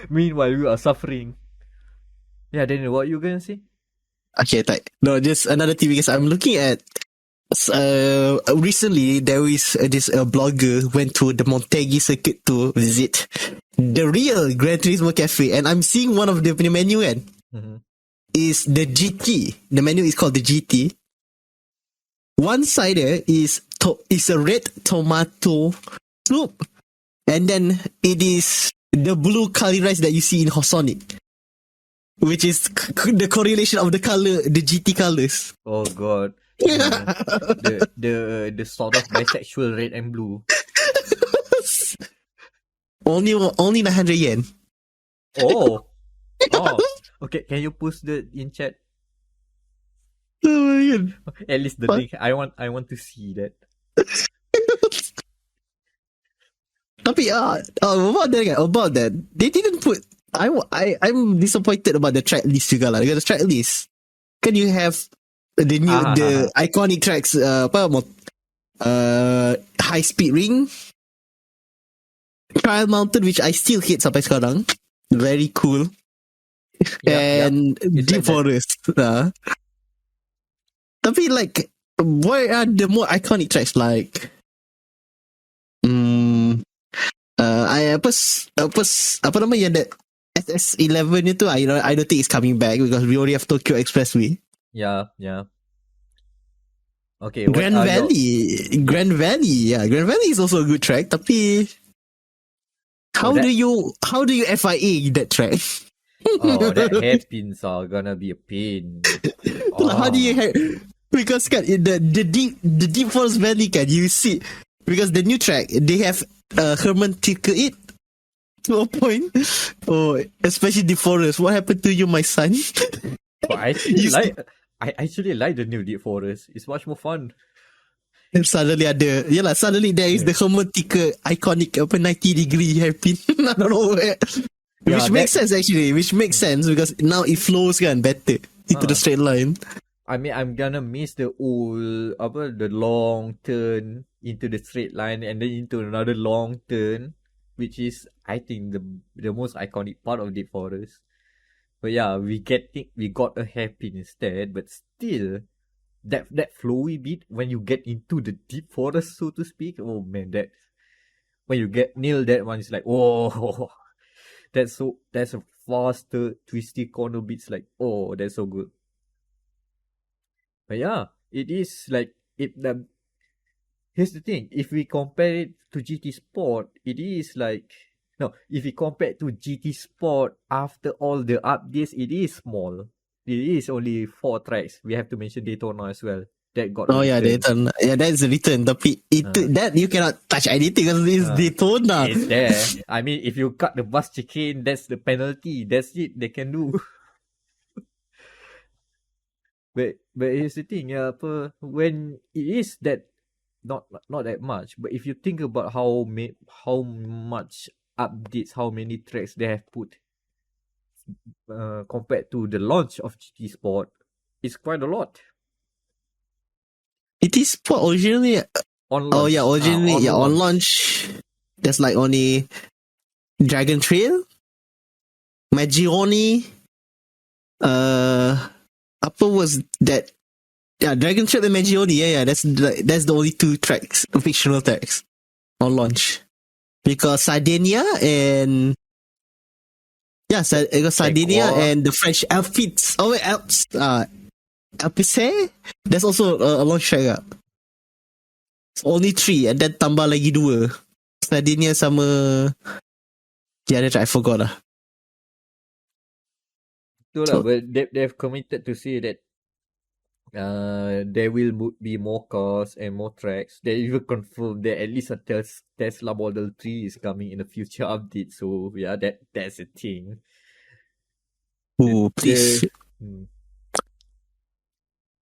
Meanwhile, we are suffering. Yeah, Daniel, what you gonna say? Okay, no, just another thing because I'm looking at. Recently, there is this blogger went to the Montegi circuit to visit the real Gran Turismo cafe, and I'm seeing one of the menu is the GT. The menu is called the GT. One side there is a red tomato soup, and then it is the blue curry rice that you see in Hosonic, which is the correlation of the color, the GT colors. Oh God. The sort of bisexual red and blue. Only 900 yen. Oh. Okay, can you post the in chat? Oh my God. At least the link. I want to see that. Tapi about that, they didn't put. I'm disappointed about the track list juga lah. Because the track list, can you have the new iconic tracks? High speed ring, Trial Mountain, which I still hate sampai sekarang. Very cool. And Deep Forest. Tapi like, what are the more iconic tracks like? Apa nama yang that SS11 itu? I don't think it's coming back because we already have Tokyo Expressway. Yeah. Okay. Grand Valley. Grand Valley is also a good track. Tapi how do you FIA that track? Oh, that hairpins are gonna be a pain. How do you because the Deep Forest Valley you see because the new track they have Herman Tilke it to a point. Oh, especially Deep Forest. What happened to you, my son? But I actually like the new Deep Forest. It's much more fun. And suddenly there is the Herman Tilke iconic 90-degree hairpin. I don't know where. Which makes sense actually. Which makes sense because now it flows better into the straight line. I mean, I'm gonna miss the old the long turn into the straight line and then into another long turn, which is I think the most iconic part of Deep Forest. But yeah, we got a hairpin instead, but still that flowy bit when you get into the Deep Forest, so to speak. Oh man, that when you nail that one, it's like, oh, that's a faster twisty corner beats, like, oh, that's so good. But yeah, it is like here's the thing, if we compare it to GT Sport, it is like, no, if we compare it to GT Sport after all the updates, it is small. It is only 4 tracks. We have to mention Daytona as well. That got Daytona. Yeah, that's a return. Tapi that you cannot touch anything because it's Daytona. It's there. I mean, if you cut the bus chicane, that's the penalty. That's it. They can do. But here's the thing, when it is that not that much, but if you think about how much updates, how many tracks they have put compared to the launch of GT Sport, it's quite a lot. It is Sport originally. On launch. On launch. There's like only Dragon Trail, Magione, apa was that? Yeah, Dragon Trail and Magione. Yeah, that's the only 2 tracks, fictional tracks on launch. Because Sardinia and Sardinia and the French Alpes. Oh wait, Alps. Alpes. There's also a launch track. It's only 3 and then tambah lagi 2. Sardinia sama the other track I forgot lah. But they've committed to say that there will be more cars and more tracks. They even confirmed that at least a Tesla Model 3 is coming in a future update. So yeah, that's a thing. Oh, please.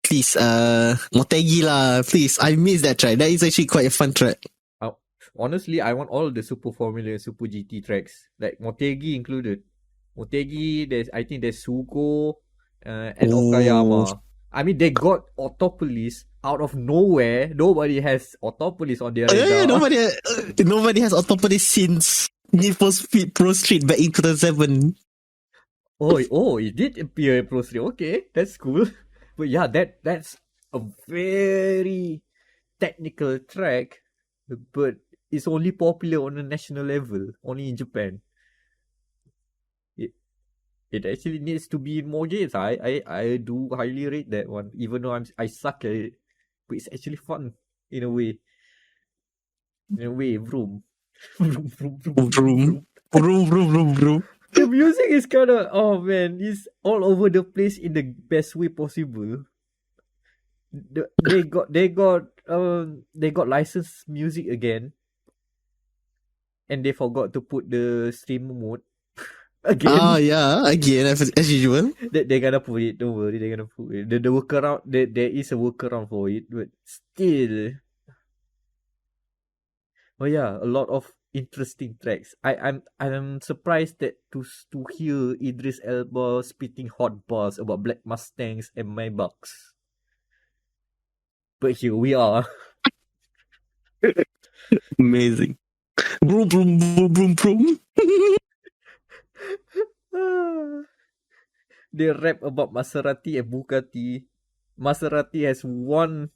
Please, Motegi lah, please. I miss that track. That is actually quite a fun track. Honestly, I want all the Super Formula and Super GT tracks, like Motegi included. Motegi, I think there's Sugo, and Okayama. I mean, they got Autopolis out of nowhere. Nobody has Autopolis on their radar. Yeah, nobody has Autopolis since Need for Speed Pro Street back in 2007. Oh, it did appear in Pro Street. Okay, that's cool. But yeah, that's a very technical track, but it's only popular on a national level, only in Japan. It actually needs to be in more games. I do highly rate that one, even though I suck at it, but it's actually fun in a way. Vroom. Vroom, vroom, vroom, Vroom. Vroom, vroom, vroom, vroom. The music is kind of, oh man, it's all over the place in the best way possible. They got licensed music again, and they forgot to put the stream mode again. Ah, yeah, again as usual. They're gonna put it. Don't worry, they're gonna put it. The workaround. There is a workaround for it, but still. Oh yeah, a lot of interesting tracks. I'm surprised that to hear Idris Elba spitting hot bars about Black Mustangs and Maybachs. But here we are. Amazing. Vroom, vroom, vroom, vroom, vroom. They rap about Maserati and Bugatti. Maserati has one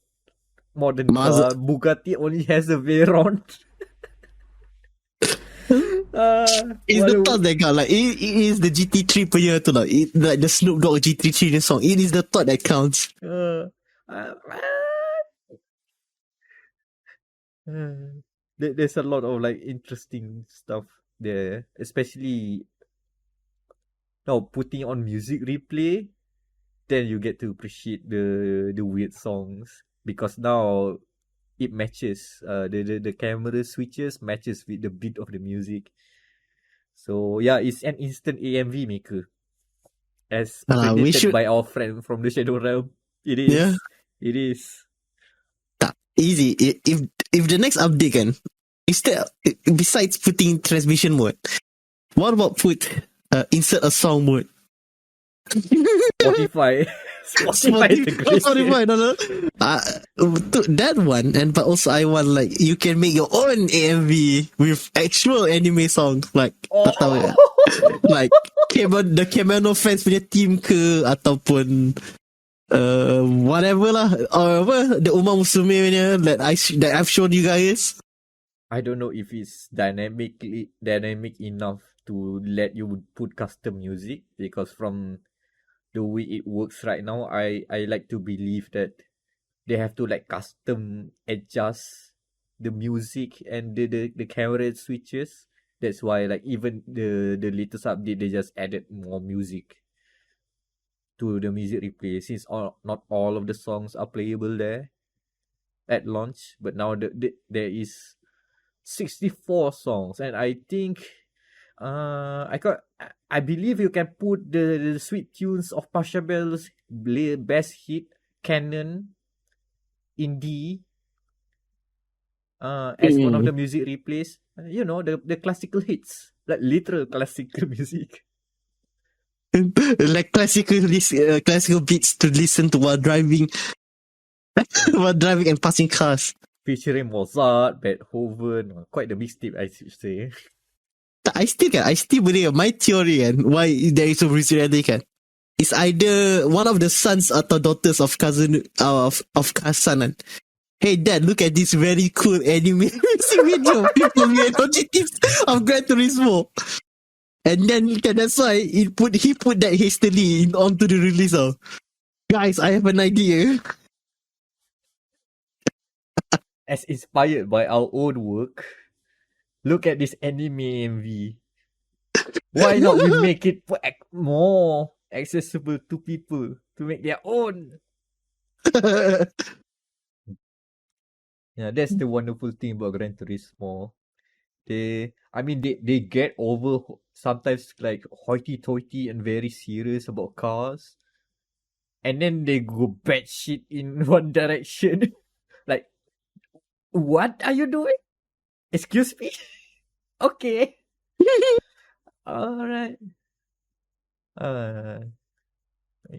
modern car. Bugatti only has a Veyron. It's the thought that got like it is the GT3 per year to like the Snoop Dogg GT3 song. It is the thought that counts. There's a lot of like interesting stuff there, especially now putting on music replay. Then you get to appreciate the weird songs, because now it matches. The camera switches matches with the beat of the music. So yeah, it's an instant AMV maker, as predicted by our friend from the Shadow Realm. It is. Yeah. It is. Easy. If the next update can, instead besides putting transmission mode, what about insert a song mode? Spotify. No. That one, but also I want like you can make your own AMV with actual anime songs, like like the Kemono fans punya team ke ataupun whatever lah, or the Uma Musume punya that I've shown you guys. I don't know if it's dynamic enough to let you put custom music, because from the way it works right now, I like to believe that they have to like custom adjust the music and the camera switches. That's why like even the latest update, they just added more music to the music replay, since not all of the songs are playable there at launch. But now there is 64 songs, and I think I believe you can put the sweet tunes of Pachelbel's best hit Canon in D as one of the music replays. You know, the classical hits, like literal classical music. Like classical beats to listen to while driving and passing cars. Featuring Mozart, Beethoven, quite the mixtape, I should say. I still believe my theory and why there is a reason kan. It's either one of the sons or daughters of cousin of Kasanan. Hey dad, look at this very cool anime music video people made objectives of Gran Turismo. And then that's why he put that hastily onto the release of, guys, I have an idea. As inspired by our own work, look at this anime MV. Why not we make it more accessible to people to make their own? Yeah, that's the wonderful thing about Gran Turismo. They get over sometimes like hoity-toity and very serious about cars, and then they go batshit in one direction. Like, what are you doing? Excuse me? Okay. Alright. Uh,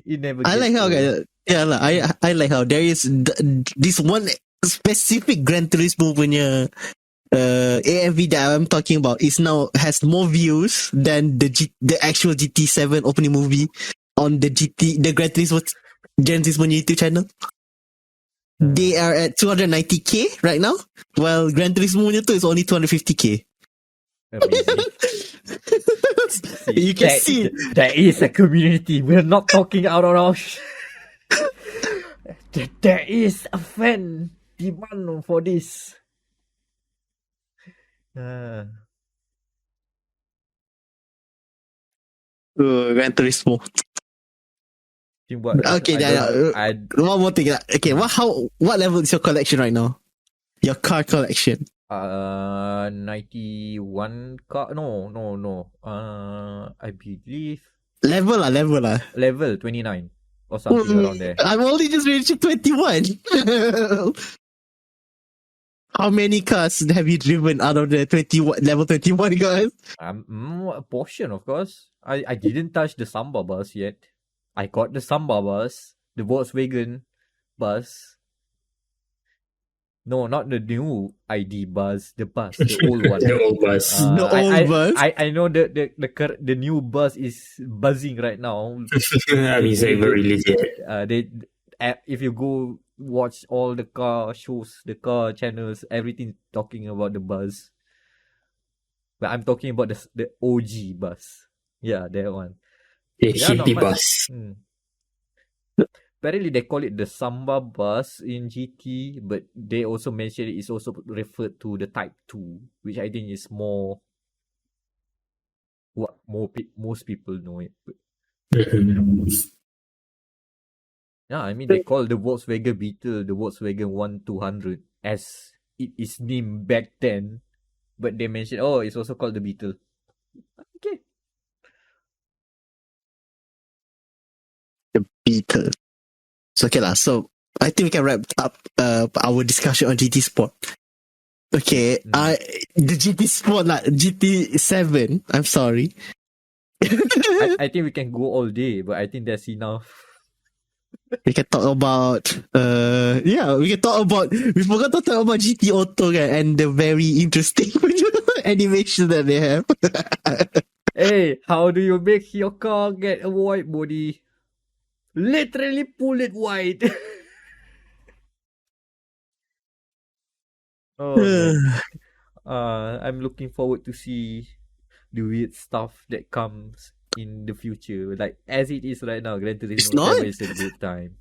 it never I like gets how old. I like how there is this one specific Gran Turismo punya AMV that I'm talking about is now has more views than the actual GT7 opening movie on the Gran Turismo YouTube channel. They are at 290k right now, while Gran Turismo punya tu is only 250k. Amazing. You can see there is a community. We're not talking out of our there is a fan demand for this. Gran Turismo. Okay, one more thing. Okay, what level is your collection right now? Your car collection. 91 car. No. I believe Level level 29 or something around there. I'm only just reaching 21. How many cars have you driven out of the level 21 guys? A portion, of course. I didn't touch the Samba bus yet. I got the Samba bus, the Volkswagen bus. No, not the new ID bus, the old one. The old bus. The old bus? I know the new bus is buzzing right now. I mean, it's very legit. If you go watch all the car shows, the car channels, everything talking about the bus. But I'm talking about the OG bus. Yeah, that one. The hippie bus. Apparently, they call it the Samba bus in GT, but they also mention it's also referred to the Type 2, which I think is more what most people know it. But, yeah, I mean, they call the Volkswagen Beetle the Volkswagen 1200 as it is named back then, but they mention, it's also called the Beetle. Okay. The Beetle. So okay lah. So I think we can wrap up our discussion on GT Sport. Okay, the GT Sport GT7. I'm sorry. I think we can go all day, but I think that's enough. We can talk about we forgot to talk about GT Auto and the very interesting animation that they have. Hey, how do you make your car get a wide body? Literally pull it wide. I'm looking forward to see the weird stuff that comes in the future. Like as it is right now, Gran Turismo is a good time.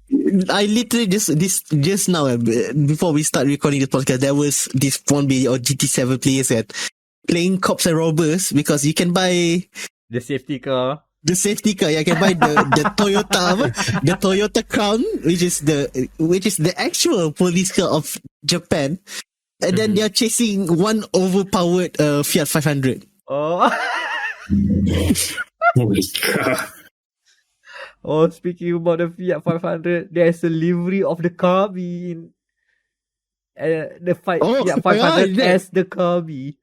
I literally just now before we start recording the podcast, there was this one video or GT7 players playing cops and robbers because you can buy the safety car. The safety car, I can buy the Toyota Crown, which is the actual police car of Japan, and then they are chasing one overpowered Fiat 500. Oh. Oh my god. Oh, speaking about the Fiat 500, there's a livery of the Kirby the Fiat 500 as the Kirby.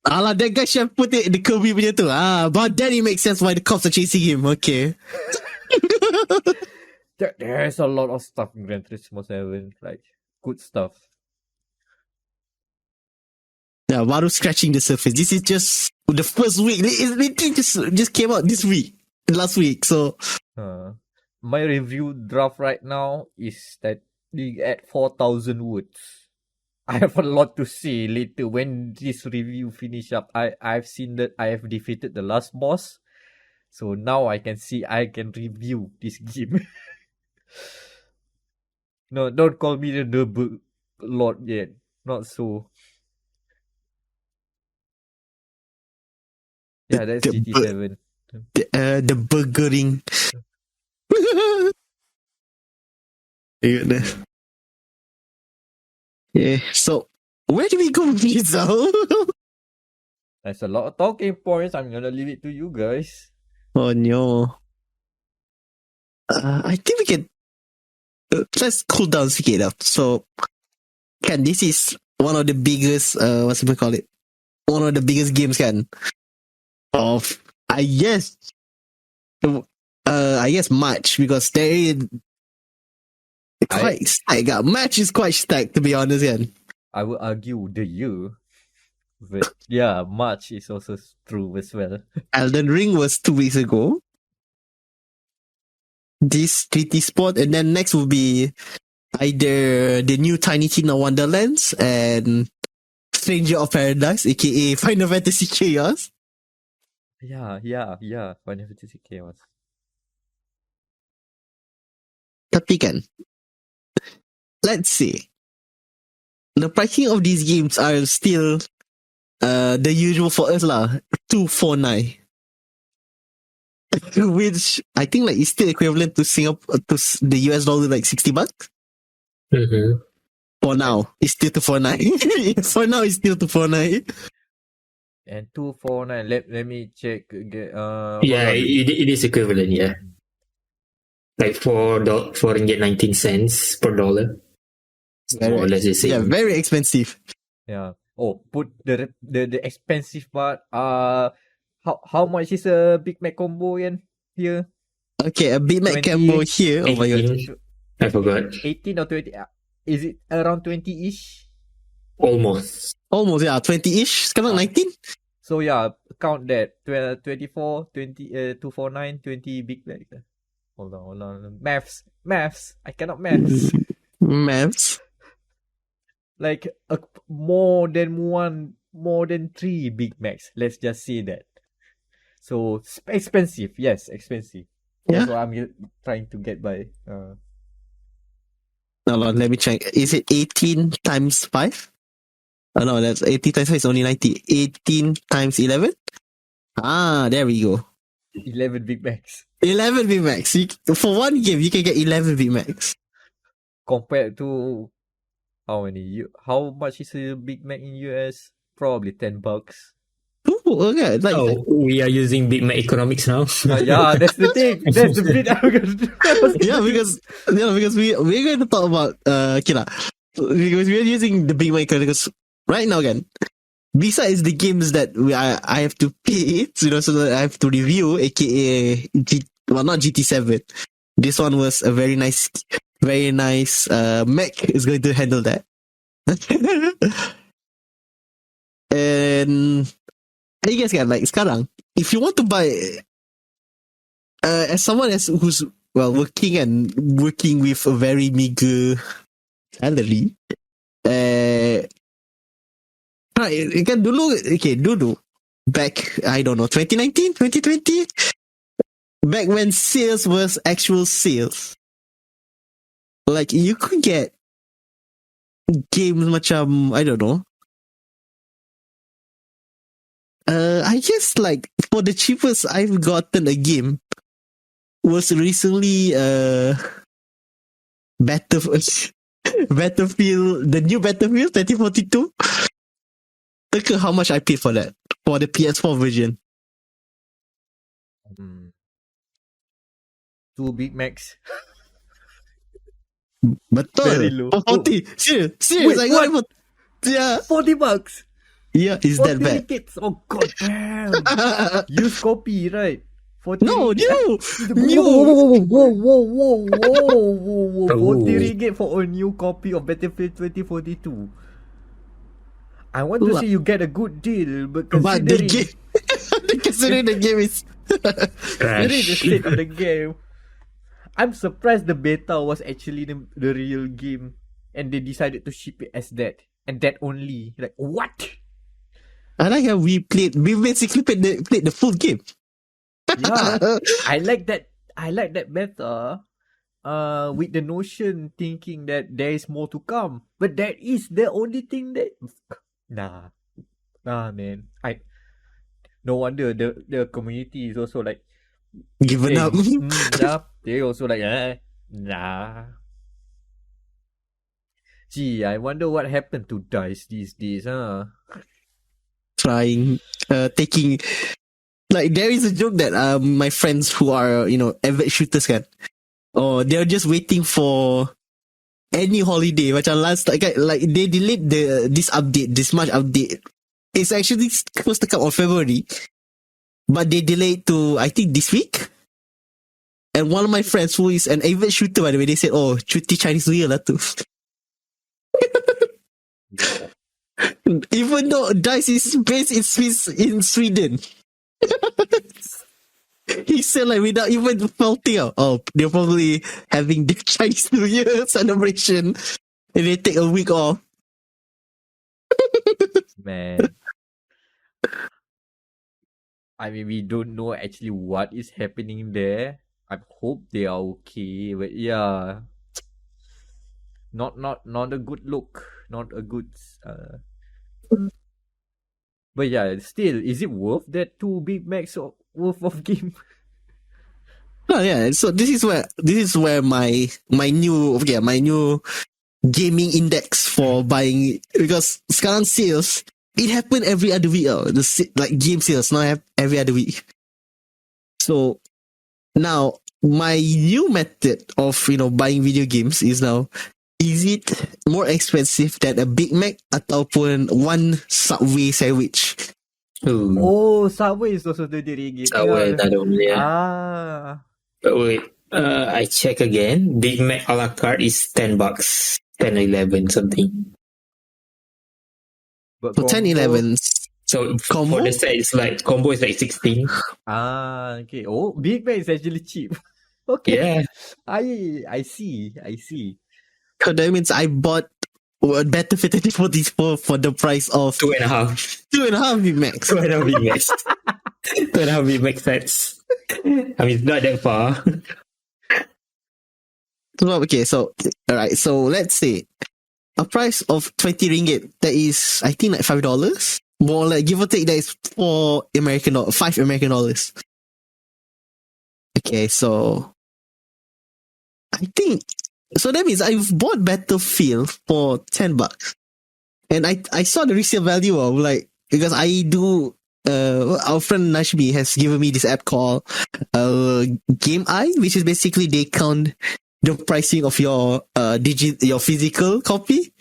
Alah, that guy should have put it in the Kirby punya tu. But then it makes sense why the cops are chasing him. Okay. There's a lot of stuff in Gran Turismo 7. Like, good stuff. Yeah, baru scratching the surface. This is just the first week. It literally just came out this week. Last week, so... My review draft right now is standing at 4,000 words. I have a lot to say later when this review finish up. I've seen that I have defeated the last boss. So now I can review this game. No, don't call me the Nürburg Lord yet. Not so. Yeah, that's GT7. The burgering. Goodness. Yeah. So where do we go with this now? There's a lot of talking points. I'm gonna leave it to you guys. Oh no. I think we can let's cool down sikit lah. So this is one of the biggest what's we call it? One of the biggest games of I guess March, because there is quite stacked. Match is quite stacked, to be honest I would argue the year. But yeah, March is also true as well. Elden Ring was 2 weeks ago. This 3T Sport, and then next will be either the new Tiny Tina Wonderlands and Stranger of Paradise, aka Final Fantasy Chaos. Yeah. Final Fantasy Chaos. Tapi let's see. The pricing of these games are still the usual for us lah, 249. Which I think is still equivalent to Singapore, to the US dollar, $60. Mm-hmm. For now, it's still 249. For now, it's still 249. And 249. Let me check again. Yeah, it is equivalent. Yeah, like $4.19 per dollar. More or less the same. Yeah, very expensive. Yeah. Oh, put the expensive part. How much is a Big Mac combo here? Okay, a Big Mac combo here. Oh my god, I forgot. 18 or 20? Is it around 20-ish? Almost, yeah, 20-ish. Sekarang 19. So yeah, count that. 24, 20, 249, 20 Big Mac. Hold on. Maths. I cannot maths. Maths. Like more than 3 Big Macs. Let's just say that. So expensive. Yes, expensive. Yeah. That's what I'm trying to get by. Hold on, let me check. Is it 18 times 5? Oh no, that's 18 times 5 is only 90. 18 times 11? Ah, there we go. 11 Big Macs. 11 Big Macs. For one game, you can get 11 Big Macs. Compared to how much is a Big Mac in US? Probably $10. Oh, okay. we are using Big Mac economics now. Yeah, that's the thing. That's the bit I'm gonna do. because we're going to talk about because we're using the Big Mac because right now besides the games that I have to pay, so that I have to review, aka not GT7. This one was a very nice Mac is going to handle that. And I guess sekarang, if you want to buy as someone who's working with a very meager salary, dulu back, I don't know, 2019, 2020, back when sales was actual sales, you could get games macam, I don't know, I guess for the cheapest I've gotten a game was recently Battlefield, the new Battlefield 2042. Look at how much I paid for that, for the PS4 version. 2 Big Macs. Betul. Very low. For 40. Serious. Wait, I got it for, yeah. $40. Yeah, is that bad? Tickets. Oh god damn. Use copy, right? 40 No, new. Whoa. 40 Oh. ringgit for a new copy of Battlefield 2042. I want to say you get a good deal, but considering the game is considering the state of the game, I'm surprised the beta was actually the real game, and they decided to ship it as that and that only. Like what? I like how we basically played the full game. Yeah, I like that beta. With the notion thinking that there is more to come, but that is the only thing that. Nah, man. No wonder the community is also given up. Yeah, they also nah. Gee, I wonder what happened to DICE these days, huh? Trying, taking, like, there is a joke that my friends who are, avid shooters kan, they're just waiting for any holiday. Macam last, like they delayed this March update. It's actually supposed to come on February, but they delayed to, I think, this week. And one of my friends who is an avid shooter, by the way, they said, cuti Chinese New Year lah tu. Even though DICE is based in Sweden. He said, like, without even faulting out, they're probably having the Chinese New Year celebration and they take a week off. Man. I mean, we don't know actually what is happening there. I hope they are okay, but yeah, not a good look, not a good. But yeah, still, is it worth that 2 Big Macs worth of game? Oh yeah, so this is where my new gaming index for buying, because sekarang sales, it happen every other week. Like game sales now every other week. So now my new method of buying video games is now, is it more expensive than a Big Mac ataupun one Subway sandwich? Oh, Subway is also RM20. Subway tak ada beli. But wait, I check again. Big Mac a la carte is $10, 10 or 11 something. But So 10, 11. So Combo? for the set, it's like combo is like 16. Okay. Oh, Big Mac is actually cheap. Okay. Yeah. I see. So that means I bought a better fit for the price of 2.5. 2.5 Big Macs. 2.5 Big Macs. 2.5 Big Mac sets. I mean, it's not that far. Okay, so alright, so let's say a price of 20 ringgit, that is, I think, like $5. More like, give or take, that is $5 American dollars. Okay, so I think, so that means I've bought Battlefield for $10. And I saw the resale value of, like, because I do, our friend Nashmi has given me this app called Game Eye, which is basically they count the pricing of your your physical copy,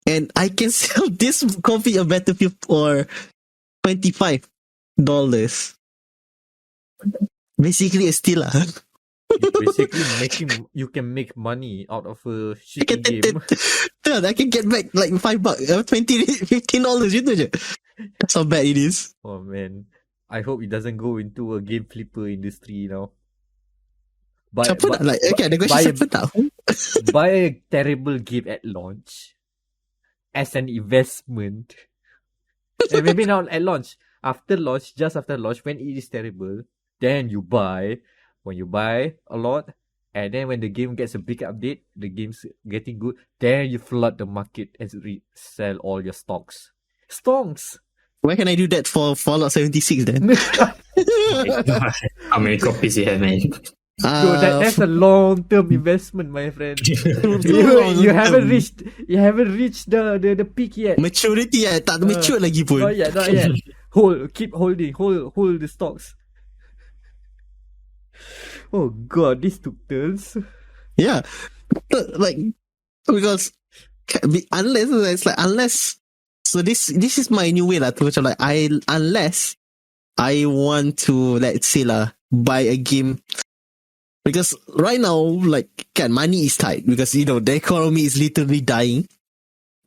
and I can sell this copy of Battlefield for $25. Basically a steal. Basically, you can make money out of a shitty game. I can get back like $5, $15, you know. That's how bad it is. Oh man, I hope it doesn't go into a game flipper industry now. The question Buy a terrible game at launch as an investment, and maybe not at launch. Just after launch, when it is terrible, then you buy. When you buy a lot, and then when the game gets a big update, the game's getting good, then you flood the market and sell all your stocks. Where can I do that for Fallout 76 then? How many copies you have, man? That's a long-term investment, my friend. you haven't reached the peak yet. Maturity, tak mature lagi pun. Not yet. Keep holding, hold the stocks. Oh god, this took turns. Yeah, like, because unless. So this is my new way lah. Like, unless I want to, let's say buy a game, because right now, like, money is tight because the economy is literally dying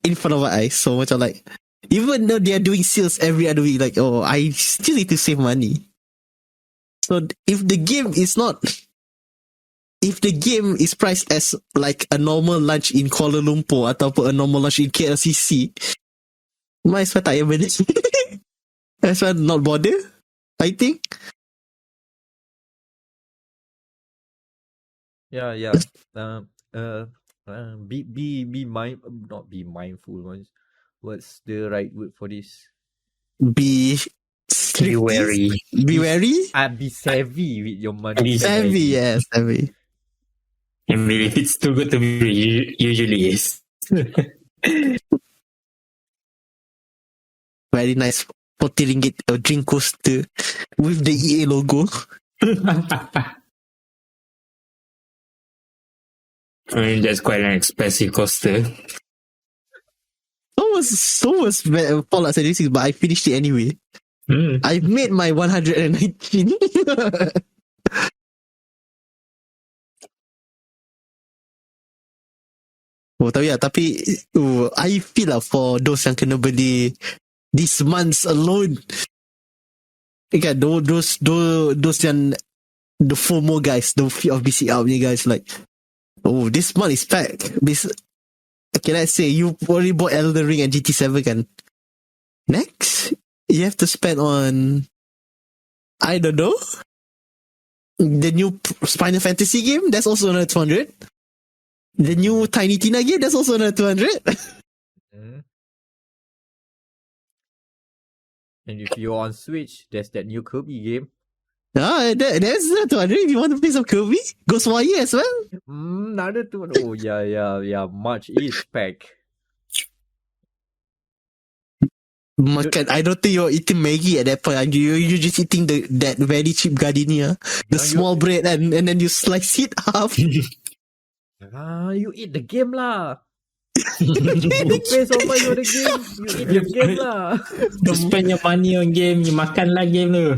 in front of our eyes. So much like, even though they are doing sales every other week, like, I still need to save money. So if the game is priced as like a normal lunch in Kuala Lumpur ataupun a normal lunch in KLCC, might as well tak payah beli. Might as well not bother, I think. Yeah. Not be mindful. What's the right word for this? Be wary. Be wary? Be savvy with your money. Be savvy, yes, savvy. I mean, if it's too good to be, usually is. Very nice. 40 ringgit drink coaster with the EA logo. I mean, that's quite an expensive coaster. So was Fallout 76, but I finished it anyway. I made my 119. Tapi I feel lah for those yang kena beli this months alone. Kan, those yang the FOMO guys, the fear of missing out guys, like, oh, this month is packed. Okay, let's say you already bought Elden Ring and GT7 kan. Next, you have to spend on, I don't know, the new Final Fantasy game, that's also another 200. The new Tiny Tina game, that's also another 200. And if you're on Switch, there's that new Kirby game. That's 200 if you want to play some Kirby. Ghostwire as well. Another 200. Oh, yeah. March is packed. Makan, I don't think you're eating Maggie at that point. You're just eating that very cheap gardenia. The small bread and then you slice it half. You eat the game lah. You pay so much for the game. You eat the game lah. You spend your money on game. You makan lah game tu.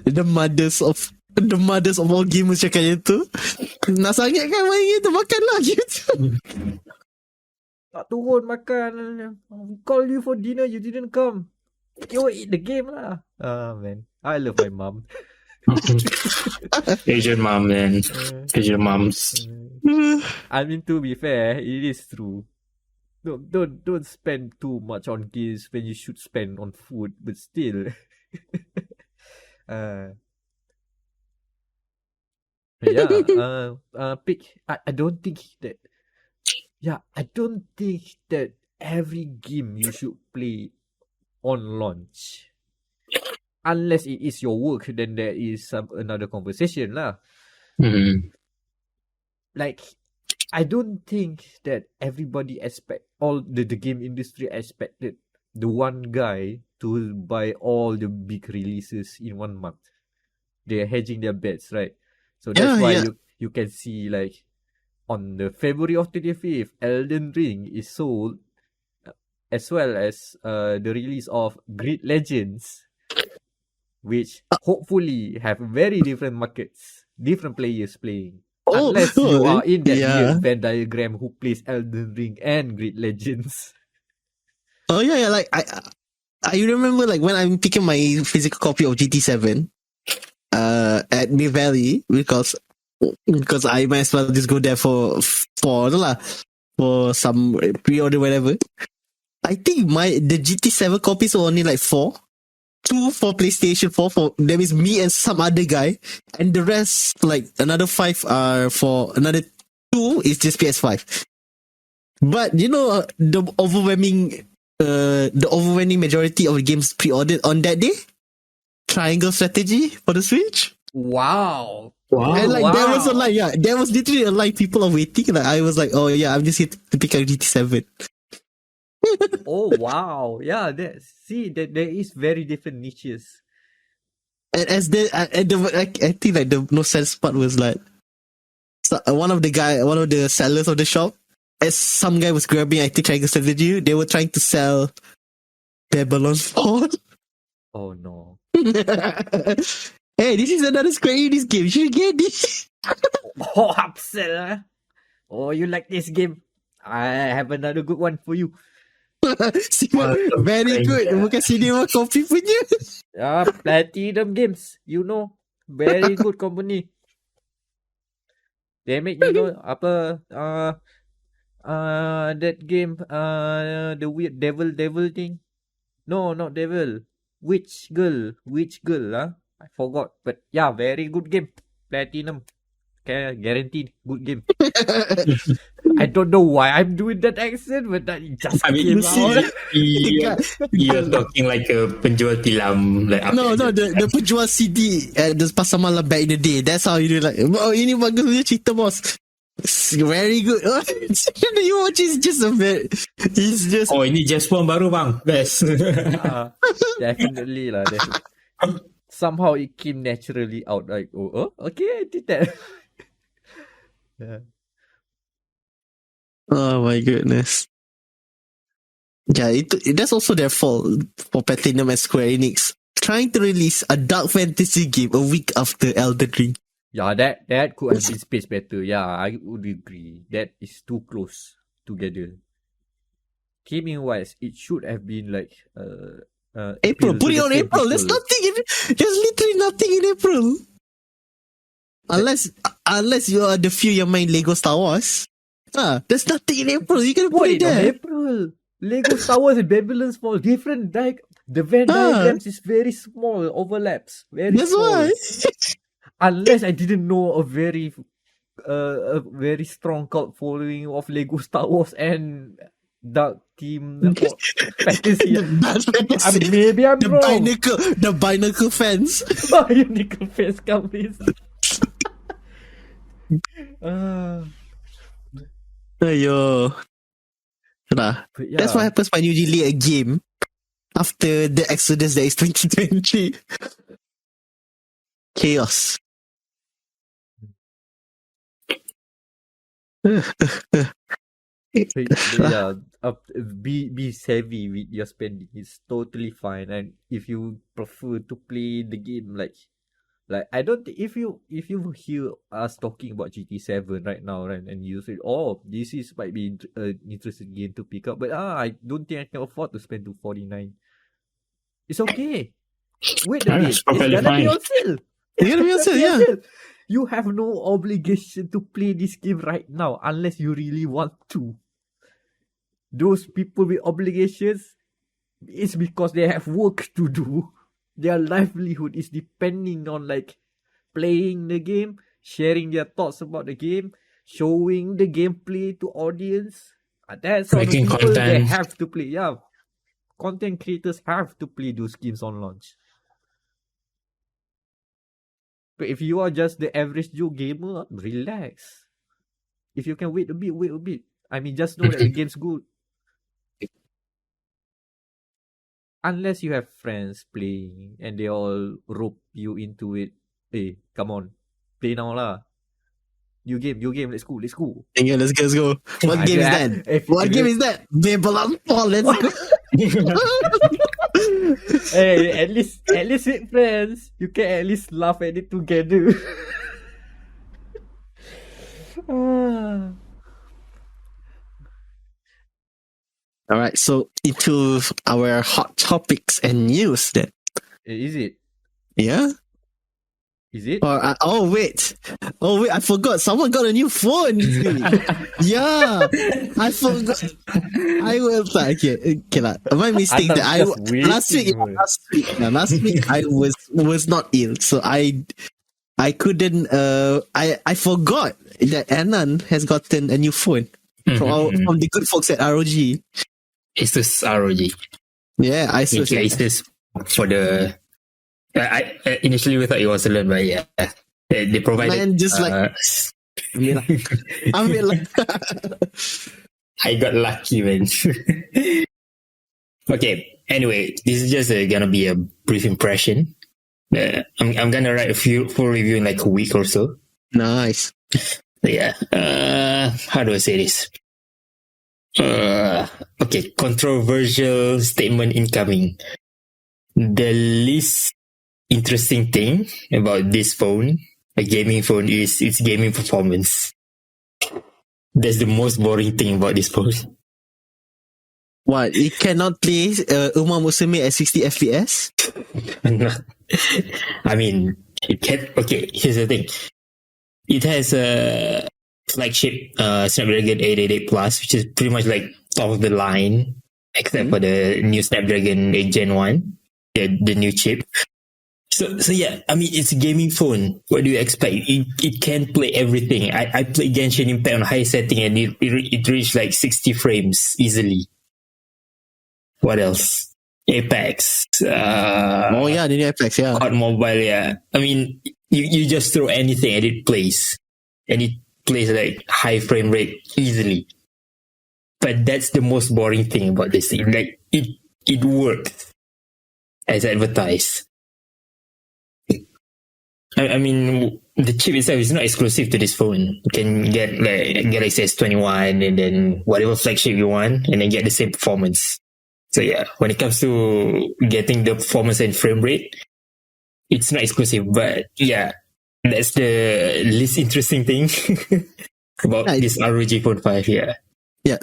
The mothers of all gamers cakap itu. Nak sangat kan main gitu, makan lah gitu. Tak turun makan. We call you for dinner, you didn't come. You eat the game lah. Man, I love my mom. Asian mom, man. Asian moms. I mean, to be fair, it is true. Don't spend too much on games when you should spend on food, but still. Pick. I don't think that. Yeah, I don't think that every game you should play on launch. Unless it is your work, then there is another conversation lah. Like, I don't think that everybody all the game industry expected the one guy to buy all the big releases in 1 month. They're hedging their bets, right? So that's why you can see, like, on the February of 25th, Elden Ring is sold, as well as the release of Grid Legends, which hopefully have very different markets, different players playing. Unless you are in that weird Venn diagram who plays Elden Ring and Grid Legends. Oh yeah, like I remember like when I'm picking my physical copy of GT7 at Mill Valley because I might as well just go there for some pre-order whatever. I think the GT7 copies were only like 4. 2 for PlayStation 4 that means me and some other guy, and the rest, like another 5 are for another 2 is just PS5. But you know, the overwhelming majority of the games pre-ordered on that day, Triangle Strategy for the Switch. Wow. And like there was a line, there was literally a line people are waiting. Like I was like, oh yeah, I'm just here to pick up GT7. Oh wow, yeah. There is very different niches. And I think like the most sad part was like one of the sellers of the shop, as some guy was grabbing Triangle Strategy, they were trying to sell Babylon Fall. Oh no. Hey, this is another Square Enix game. You should get this. Oh, upset, huh? Oh, you like this game? I have another good one for you. Very good. Bukan cinema copy punya. Platinum Games. You know, very good company. They make, you know, that game, the weird devil thing. No, not devil. Witch girl, huh? I forgot. But yeah, very good game. Platinum. Guaranteed good game. I don't know why I'm doing that accent, but that just came out. You're talking like a penjual tilam. Like the penjual CD at the pasar malam back in the day. That's how you do, like, oh, ini bagus punya cerita, bos. It's very good. You watch is just a bit. He's just. Oh, ini just phone baru bang. Best. Definitely lah. Somehow it came naturally out. Like, okay, I did that. Yeah. Oh my goodness. Yeah, that's also their fault for Platinum and Square Enix trying to release a dark fantasy game a week after Elden Ring. Yeah, that could have been spaced better. Yeah, I would agree. That is too close together. Gaming wise, it should have been like April. Put it on April. There's literally nothing in April. Unless you are the few yang main Lego Star Wars. There's nothing in April. You can put it there. April. Lego Star Wars and Babylon's Fall different. The Venn diagrams is very small, overlaps. That's small. Why. Unless I didn't know a very strong cult following of Lego Star Wars and Dark Team Fantasy. Maybe I'm wrong. The Binacle fans. Binacle fans come please. Ayo. That's what happens when you delay a game after the Exodus that is 2020. Chaos. Be savvy with your spending. It's totally fine. And if you prefer to play the game like I don't think if you hear us talking about GT7 right now, right, and you say, this might be an interesting game to pick up, but I don't think I can afford to spend $249. It's okay. Wait a minute. It's gonna be on sale. It's gonna be on sale, yeah. You have no obligation to play this game right now unless you really want to. Those people with obligations, it's because they have work to do. Their livelihood is depending on playing the game, sharing their thoughts about the game, showing the gameplay to audience. That's all the people content. They have to play. Yeah, content creators have to play those games on launch. But if you are just the average Joe gamer, relax. If you can wait a bit, wait a bit. I mean, just know that the game's good. Unless you have friends playing and they all rope you into it. Hey, come on. Play now lah. New game. Let's go. Yeah, let's go. What game is that? What game is that? Babylon Fall. Let's go. Hey, at least with friends, you can at least laugh at it together. All right, so into our hot topics and news then. Is it? Yeah. Is it? Wait, I forgot. Someone got a new phone. Yeah, I forgot. I will. Okay. My mistake. Last week I was not ill, so I couldn't. I forgot that Anan has gotten a new phone from the good folks at ROG. It's this ROG. Yeah, I saw. It's this for the. I initially we thought it was alone, but yeah, they provided. Man, just I got lucky, man. Okay. Anyway, this is just gonna be a brief impression. I'm gonna write a full review in like a week or so. Nice. Yeah. How do I say this? Okay. Controversial statement incoming. The least interesting thing about this phone, a gaming phone, is its gaming performance. That's the most boring thing about this phone. What? It cannot play Uma Musume at 60 FPS? I mean, it can. Okay, here's the thing. It has a flagship Snapdragon 888 Plus, which is pretty much like top of the line, except for the new Snapdragon 8 Gen 1, the new chip. So yeah, I mean, it's a gaming phone. What do you expect? It can play everything. I played Genshin Impact on high setting and it reached like 60 frames easily. What else? Apex. The new Apex, yeah. COD Mobile, yeah. I mean, you just throw anything and it plays. And plays like high frame rate easily. But that's the most boring thing about this thing. Like it works as advertised. I mean, the chip itself is not exclusive to this phone. You can get like Galaxy S21 and then whatever flagship you want, and then get the same performance. So yeah, when it comes to getting the performance and frame rate, it's not exclusive. But yeah, that's the least interesting thing about this ROG Phone 5. Yeah. Yeah,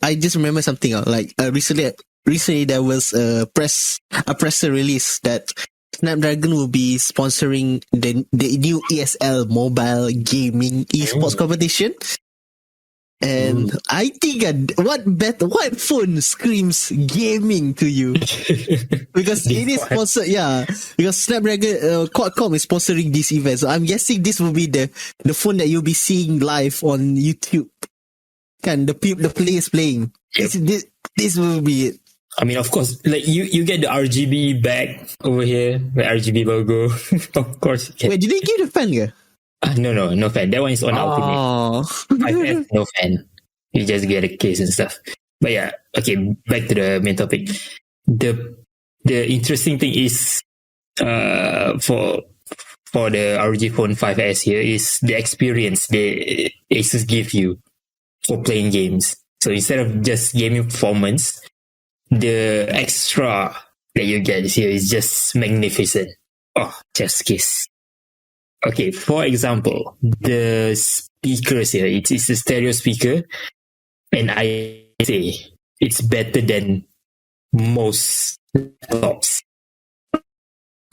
I just remember something. Like recently there was a presser release that Snapdragon will be sponsoring the new ESL mobile gaming esports competition. And I think what phone screams gaming to you? Because it is sponsored, because Snapdragon Qualcomm is sponsoring this event. So I'm guessing this will be the phone that you'll be seeing live on YouTube. The players playing. Yep. This will be it. I mean, of course, like you get the RGB back over here, the RGB logo. Of course. Wait, did they give the fan here? No fan. That one is on Ultimate. 5S, no fan. You just get a case and stuff. But yeah, okay, back to the main topic. The interesting thing is for the ROG Phone 5S here is the experience the Asus give you for playing games. So instead of just gaming performance, the extra that you get here is just magnificent. Oh, just kiss. Okay, for example, the speakers here, it's a stereo speaker, and I say it's better than most laptops.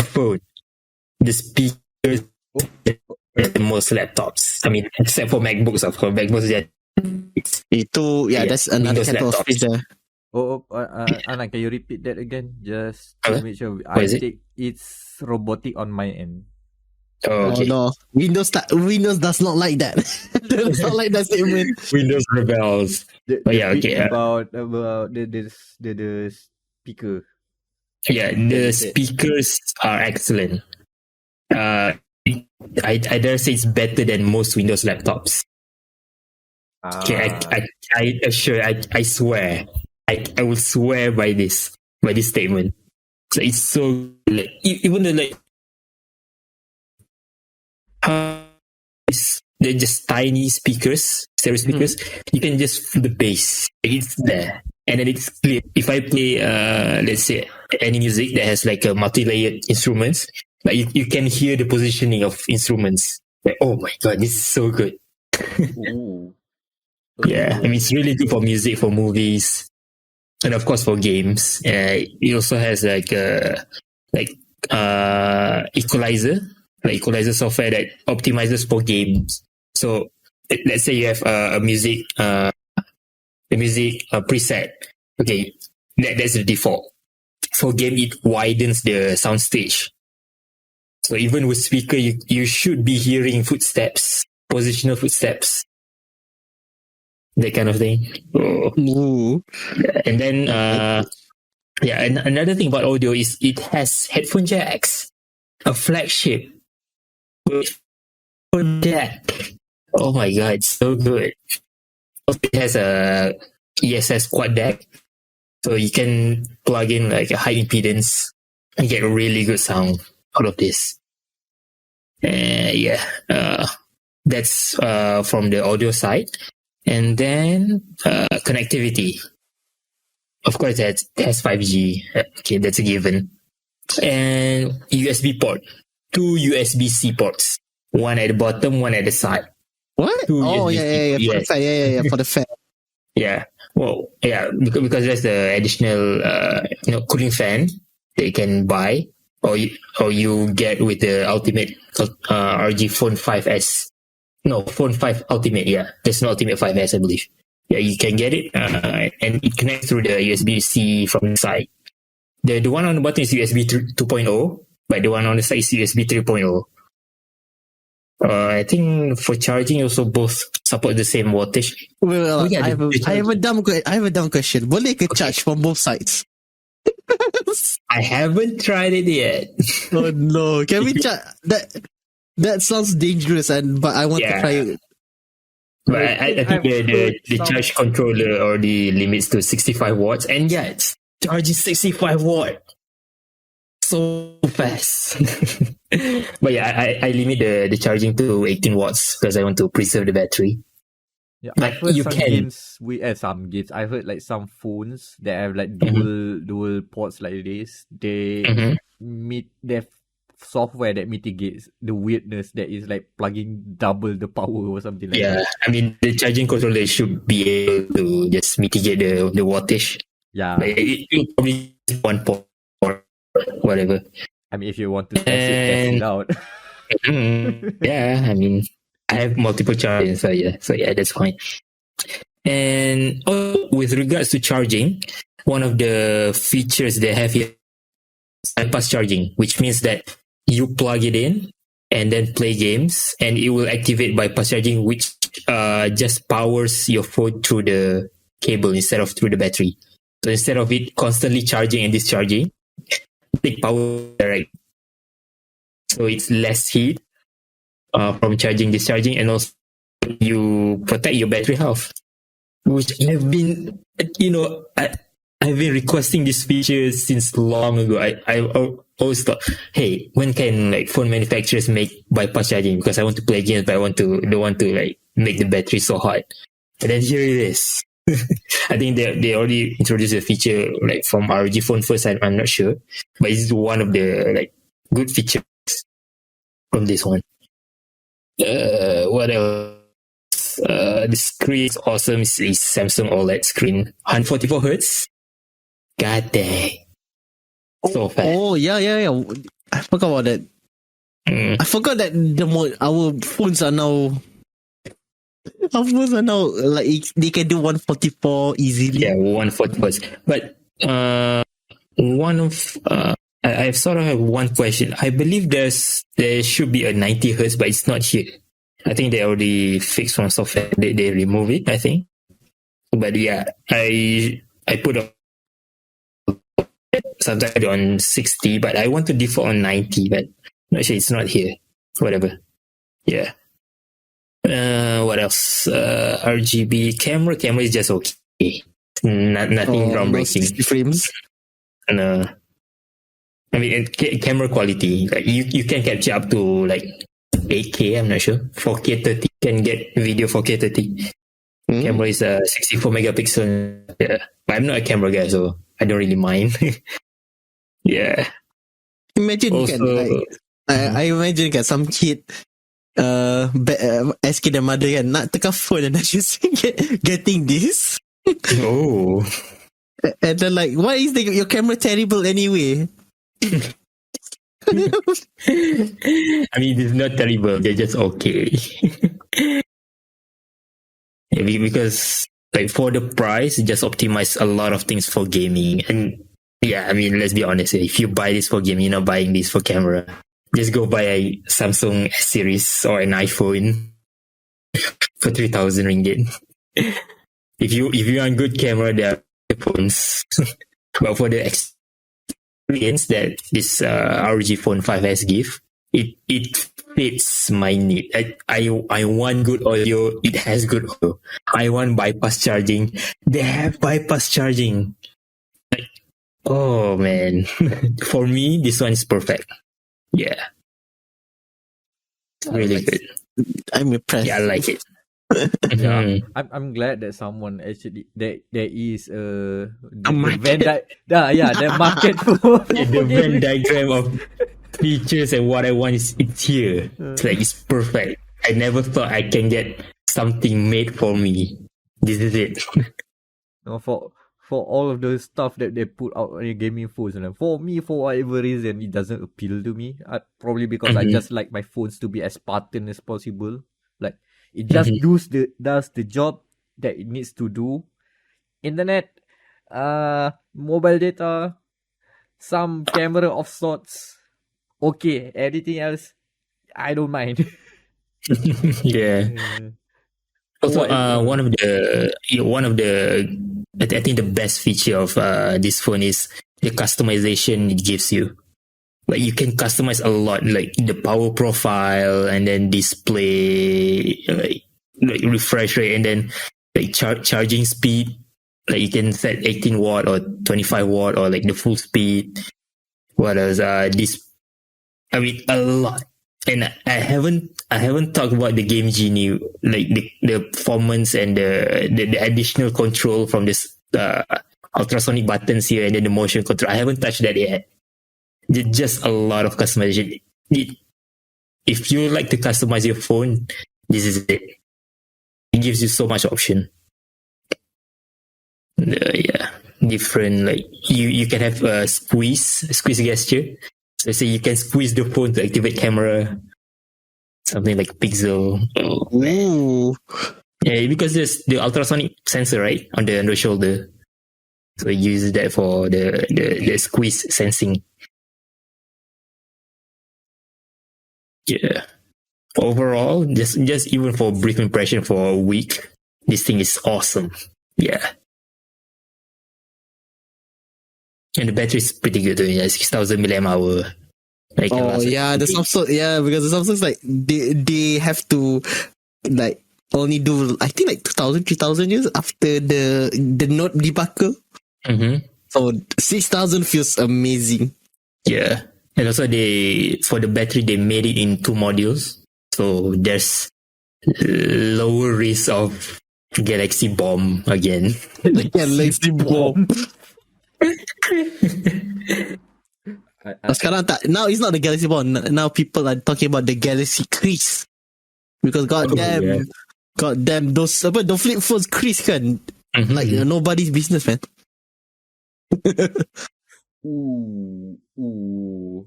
Phone, the speakers better than most laptops. I mean, except for MacBooks, of course. MacBooks, that's another kettle of fish there. Anan, can you repeat that again? Just to make sure. I think it's robotic on my end. Oh, okay. No, Windows does not like that. Does not like that statement. Windows rebels. About the speaker. Yeah, the speakers are excellent. I dare say it's better than most Windows laptops. Okay, I assure, I swear, I will swear by this statement. So it's so like, even though like they're just tiny speakers, stereo speakers. You can just feel the bass. It's there, and then it's clear. If I play, let's say, any music that has like a multi-layered instruments, like you can hear the positioning of instruments. Like, oh my god, this is so good. Yeah, I mean, it's really good for music, for movies, and of course for games. It also has like equalizer software that optimizes for games. So let's say you have a music preset. Okay, that's the default. For game, it widens the sound stage. So even with speaker, you should be hearing footsteps, positional footsteps, that kind of thing. Ooh. And then and another thing about audio is it has headphone jacks, a flagship with headphone jack. Oh my god, it's so good. It has a ESS quad deck, so you can plug in like a high impedance and get a really good sound out of this. That's from the audio side. And then connectivity. Of course, it has 5G. Okay, that's a given. And USB port. 2 USB-C ports. One at the bottom, one at the side. What? For the fan. Yeah. Well, yeah, because there's the additional cooling fan that you can buy, or you get with the ultimate ROG Phone 5S. No, Phone 5 Ultimate, yeah. There's no Ultimate 5S, I believe. Yeah, you can get it, and it connects through the USB-C from the side. The one on the bottom is USB 2.0, but the one on the side is USB 3.0. I think for charging, also both support the same wattage. Well, I have a dumb question. Boleh ke charge from both sides? I haven't tried it yet. Oh no! Can we charge that? That sounds dangerous, but I want to try it. But I think the charge controller already limits to 65 watts, and yeah, it's charging 65 watt so fast. But yeah, I limit the charging to 18 watts because I want to preserve the battery. Yeah, But I've heard you some can- games some games. I've heard like some phones that have like dual ports like this. They they have software that mitigates the weirdness that is like plugging double the power or something like Yeah, that. I mean the charging controller should be able to just mitigate the wattage. Yeah. Like, it probably just one port or whatever. I mean, if you want to test it out. Yeah, I mean I have multiple chargers, so yeah, that's fine. And with regards to charging, one of the features they have here is bypass charging, which means that you plug it in and then play games, and it will activate bypass charging, which just powers your phone through the cable instead of through the battery. So instead of it constantly charging and discharging, take power direct. So it's less heat from charging, discharging, and also you protect your battery health. Which I've been, I've been requesting this feature since long ago. I always thought, hey, when can like phone manufacturers make bypass charging? Because I want to play games, but don't want to like make the battery so hot. And then here it is. I think they already introduced a feature like from ROG Phone first. I'm not sure, but it's one of the like good features from this one. What else? The screen is awesome. It's a Samsung OLED screen, 144 hertz. God dang, so fast. Oh yeah. I forgot about that. I forgot that our phones are now. Our phones are now like they can do 144 easily. Yeah, 140 hertz. But I sort of have one question. I believe there should be a 90 hertz, but it's not here. I think they already fixed from software. They remove it, I think. But yeah, I put a subtitle on 60, but I want to default on 90, but not sure it's not here. Whatever. Yeah. What else? RGB camera is just okay. Nothing groundbreaking. 60 frames. No. I mean, camera quality, like you can capture up to like 8K, I'm not sure. 4K 30, can get video 4K 30. Camera is 64 megapixel. Yeah. But I'm not a camera guy, so I don't really mind. Yeah. Imagine Also, I imagine some kid asking the mother kan nak tekan phone and then she's getting this. Oh. And then like, why is your camera terrible anyway? I mean, it's not terrible. They're just okay. Maybe because like for the price, just optimize a lot of things for gaming. And yeah, I mean, let's be honest. If you buy this for gaming, you're not buying this for camera. Just go buy a Samsung S series or an iPhone for 3,000 ringgit. If you want good camera, there are phones. But for the experience that this ROG Phone 5S give, it fits my need. I want good audio. It has good audio. I want bypass charging. They have bypass charging. Like, oh man, for me this one is perfect. Yeah, it's really good. I'm impressed. Yeah, I like it. Yeah, I'm glad that someone actually there is the market. the market for The Venn diagram of features and what I want it's here. It's like it's perfect. I never thought I can get something made for me. This is it. No, for all of the stuff that they put out on your gaming phones, and for me, for whatever reason, it doesn't appeal to me. Probably because I just like my phones to be as Spartan as possible. Like it just does the job that it needs to do. Internet, mobile data, some camera of sorts. Okay, everything else, I don't mind. Yeah. Also, one of the I think the best feature of this phone is the customization it gives you. Like you can customize a lot, like the power profile and then display, like like refresh rate, and then like charging speed. Like you can set 18 watt or 25 watt or like the full speed. What else? I mean, a lot. And I haven't talked about the Game Genie, like the performance and the additional control from this ultrasonic buttons here and then the motion control. I haven't touched that yet. Just a lot of customization. If you like to customize your phone, this is it. It gives you so much option. Yeah, different, like you can have a squeeze gesture. So say you can squeeze the phone to activate camera, something like pixel. Ooh. Yeah, because there's the ultrasonic sensor right on the shoulder, so it uses that for the squeeze sensing. Yeah. Overall, just even for brief impression for a week, this thing is awesome. Yeah. And the battery is pretty good too. Yeah, 6,000 milliamp hour. Like, Oh yeah, the Samsung. Yeah, because the Samsung's like they have to like only do I think like 2,000, 3,000 years after the Note debacle. Mm-hmm. So 6,000 feels amazing. Yeah. And also for the battery, they made it in 2 modules. So there's lower risk of galaxy bomb again. Galaxy bomb. Sekarang tak, now it's not the galaxy bomb. Now people are talking about the galaxy crease. Because goddamn those flip phones crease kan. Mm-hmm. Like nobody's business, man.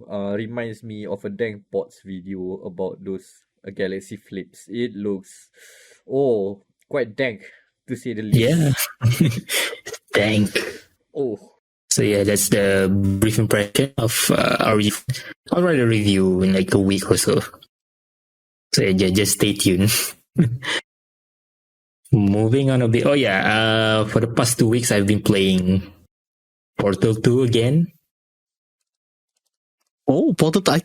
Reminds me of a Dank Pots video about those galaxy flips. It looks quite dank to say the least. Yeah. Dank. Oh. So yeah, that's the brief impression of ROG. I'll write a review in like a week or so. So yeah, just stay tuned. Moving on a bit. Oh yeah, for the past 2 weeks I've been playing Portal 2 again. Oh, Portal 2. I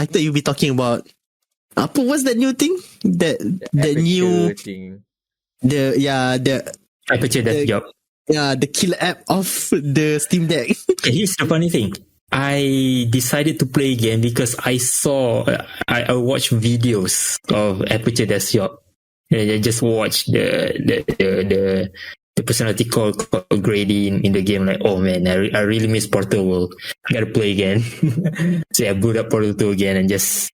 thought you'd be talking about what's that new thing? The new thing. The Aperture Death Job. Yeah, the killer app of the Steam Deck. Here's the funny thing. I decided to play again because I saw, I watched videos of Aperture Death Job. And I just watched the personality called Grady in the game. Like, oh man, I really miss Portal World. I gotta play again. So I boot up Portal 2 again and just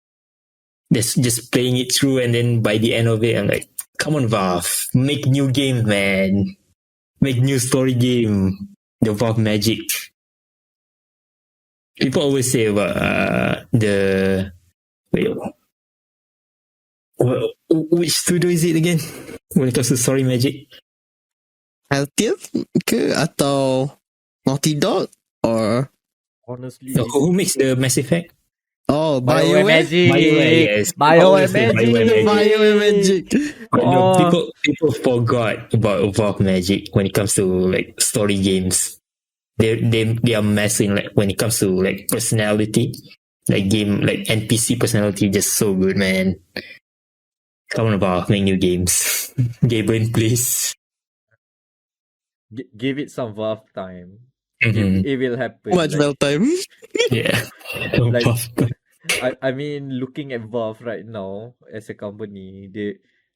playing it through. And then by the end of it, I'm like, come on, Valve, make new games, man. Make new story game. The Valve magic. People always say about which studio is it again? When it comes to story magic? Healthier ke atau Naughty Dog or honestly, so who makes the Mass Effect? Oh, BioWare Magic. BioWare, yes. BioWare Magic. BioWare Magic. But no, people forgot about Valve Magic when it comes to like story games. They are messing like when it comes to like personality, like game like NPC personality, just so good, man. Come on, Valve, make new games. Gaben, please. Give it some Valve time. Mm-hmm. It will happen. Much Valve time. Yeah. Like, I mean, looking at Valve right now as a company,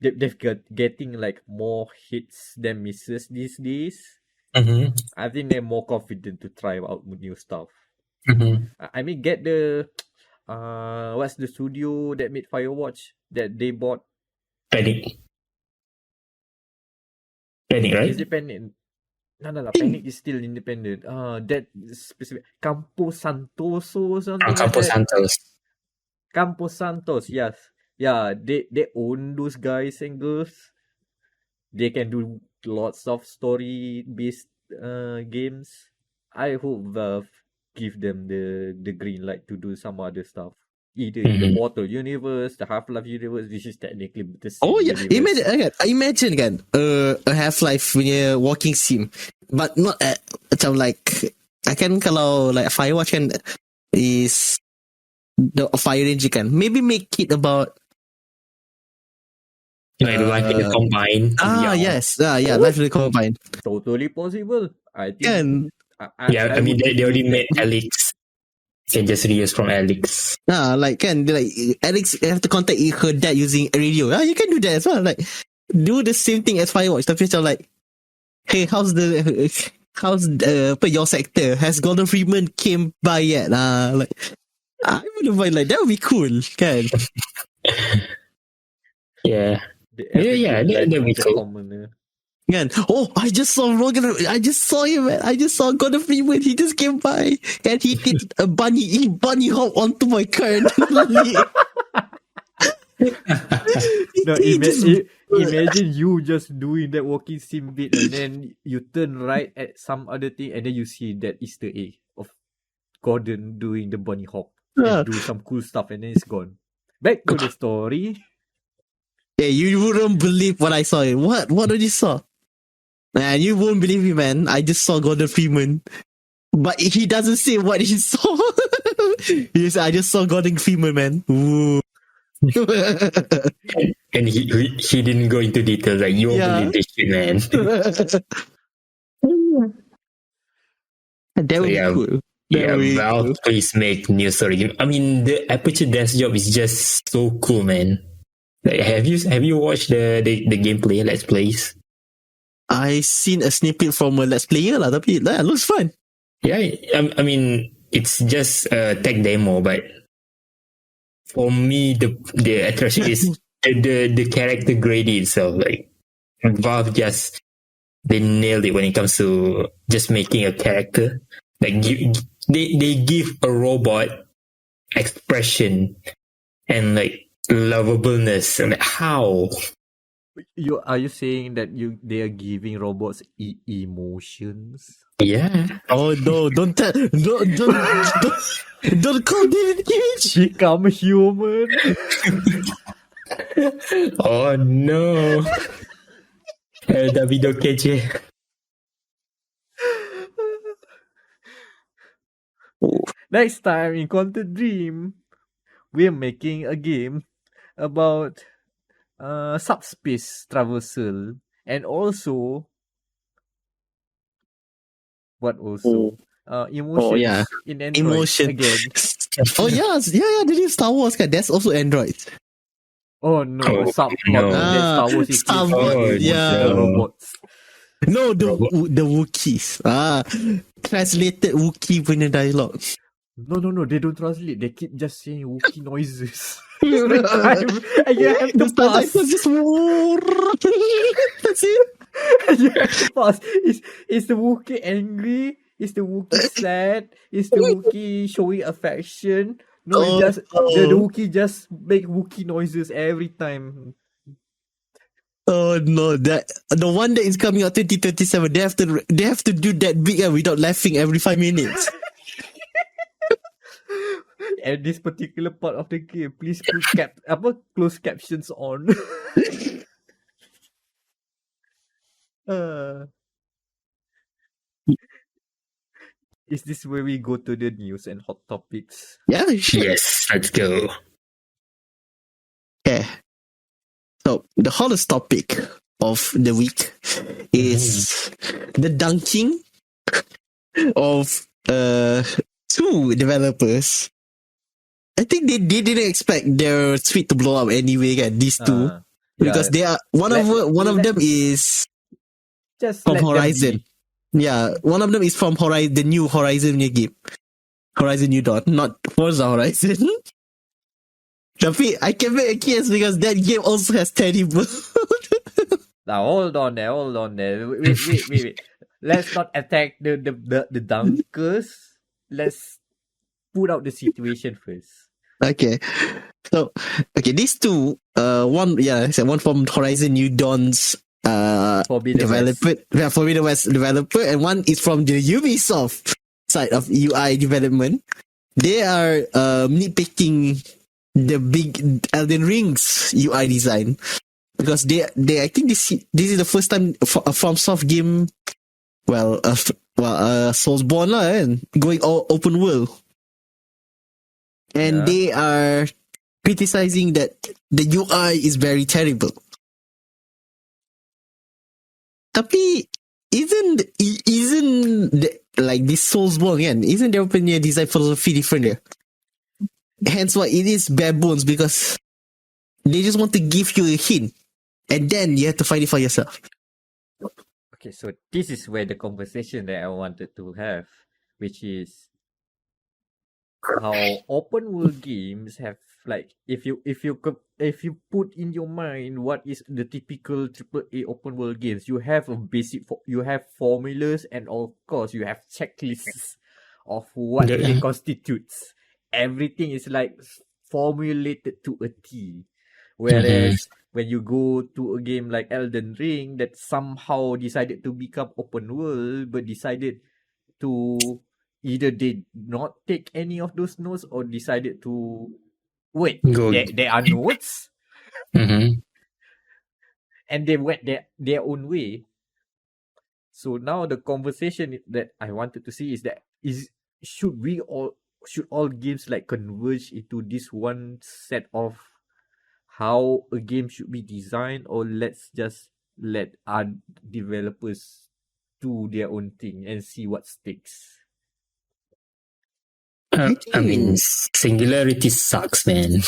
they've got getting like more hits than misses these days. Mm-hmm. I think they're more confident to try out new stuff. Mm-hmm. I mean, get the what's the studio that made Firewatch that they bought? Panic, right? Is it Panic? No. Panic is still independent. That specific Campo Santoso or something. Campo Santos. Campo Santos, yes. Yeah, they own those guys and girls. They can do lots of story-based games. I hope Valve give them the green light to do some other stuff. Either in the Portal universe, the Half-Life universe, which is technically the same. Oh yeah, universe. imagine kan, a Half-Life punya walking sim, but not macam like, kan kalau like Firewatch kan is the fire range kan, maybe make it about Like life in the combine. Yes. Yeah, Life in the Combine. Totally possible. I think. Kan? I mean, would they already believe made that. Alex. Can just reuse from Alex. Alex have to contact her dad using a radio. You can do that as well. Like, do the same thing as Firewatch. Tapi macam like, hey, how's your sector? Has Gordon Freeman came by yet? Like, I wouldn't mind, like, that would be cool, kan? Yeah. That'd be cool. Commoner. Kan? Oh, I just saw him, man. I just saw Gordon Freeman. He just came by and he did a bunny hop onto my car. No, imagine you just doing that walking sim bit and then you turn right at some other thing and then you see that Easter egg of Gordon doing the bunny hop and do some cool stuff and then it's gone. Back to the story. Yeah, you wouldn't believe what I saw. What did you saw? Man, you won't believe me, man. I just saw Gordon Freeman. But he doesn't say what he saw. He said, I just saw Gordon Freeman, man. Ooh. And he didn't go into details. Like, you won't believe this shit, man. That would be cool. Valve, please make new story. I mean, the Aperture Desk Job is just so cool, man. Like, have you watched the gameplay, Let's Plays? I seen a snippet from a Let's Player lah, tapi that looks fun. Yeah, I mean, it's just a tech demo, but for me, the attraction is the character grading itself. Like, Valve they nailed it when it comes to just making a character. Like, they give a robot expression and like lovableness. And how? Are you saying that they are giving robots emotions? Yeah. Oh no! Don't call David Cage. Become human. Oh no. David Cage. Next time in Quantum Dream, we're making a game about subspace traversal and also emotions in Android again. Oh yeah, the new Star Wars guy. That's also Android. Oh no, subplot that Star Wars is robots. No, the Wookiees. Translated Wookiee punya dialogue. No, they don't translate. They keep just saying Wookiee noises. Every time. And you have to pass. Just that's it. And you have to pass. Is the Wookiee angry? Is the Wookiee sad? Is the Wookiee showing affection? No, the Wookiee just make Wookiee noises every time. Oh no, the one that is coming out 2027, they have to do that big without laughing every 5 minutes. And this particular part of the game, please put closed captions on. Is this where we go to the news and hot topics? Yeah, sure. Yes, let's go. Yeah. So the hottest topic of the week is the dunking of 2 developers. I think they didn't expect their tweet to blow up anyway. These 2, because they are one of them is just from Horizon. Yeah, one of them is from Horizon, the new Horizon game, Horizon New Dawn, not Forza Horizon. Tapi I can make a case because that game also has terrible. Now hold on there. Wait. Let's not attack the dunkers. Let's put out the situation first. Okay. So these 2, one from Horizon New Dawn's Forbidden West developer, and one is from the Ubisoft side of UI development. They are nitpicking the big Elden Ring's UI design, because they I think this is the first time a FromSoft game, Soulsborne lah, and going all open world, and they are criticizing that the UI is very terrible. Tapi like this Soulsborne kan? Isn't their punya design philosophy different ya? Hence why it is bare bones because they just want to give you a hint and then you have to find it for yourself. Okay, so this is where the conversation that I wanted to have, which is how open world games have like if you put in your mind what is the typical AAA open world games, you have a you have formulas and of course you have checklists of what they constitutes. Everything is like formulated to a T. Whereas when you go to a game like Elden Ring that somehow decided to become open world but decided to either did not take any of those notes or decided to wait. There are notes, Mm-hmm. and they went their own way. So now the conversation that I wanted to see is should all games like converge into this one set of how a game should be designed, or let's just let our developers do their own thing and see what sticks. I mean, singularity sucks, man.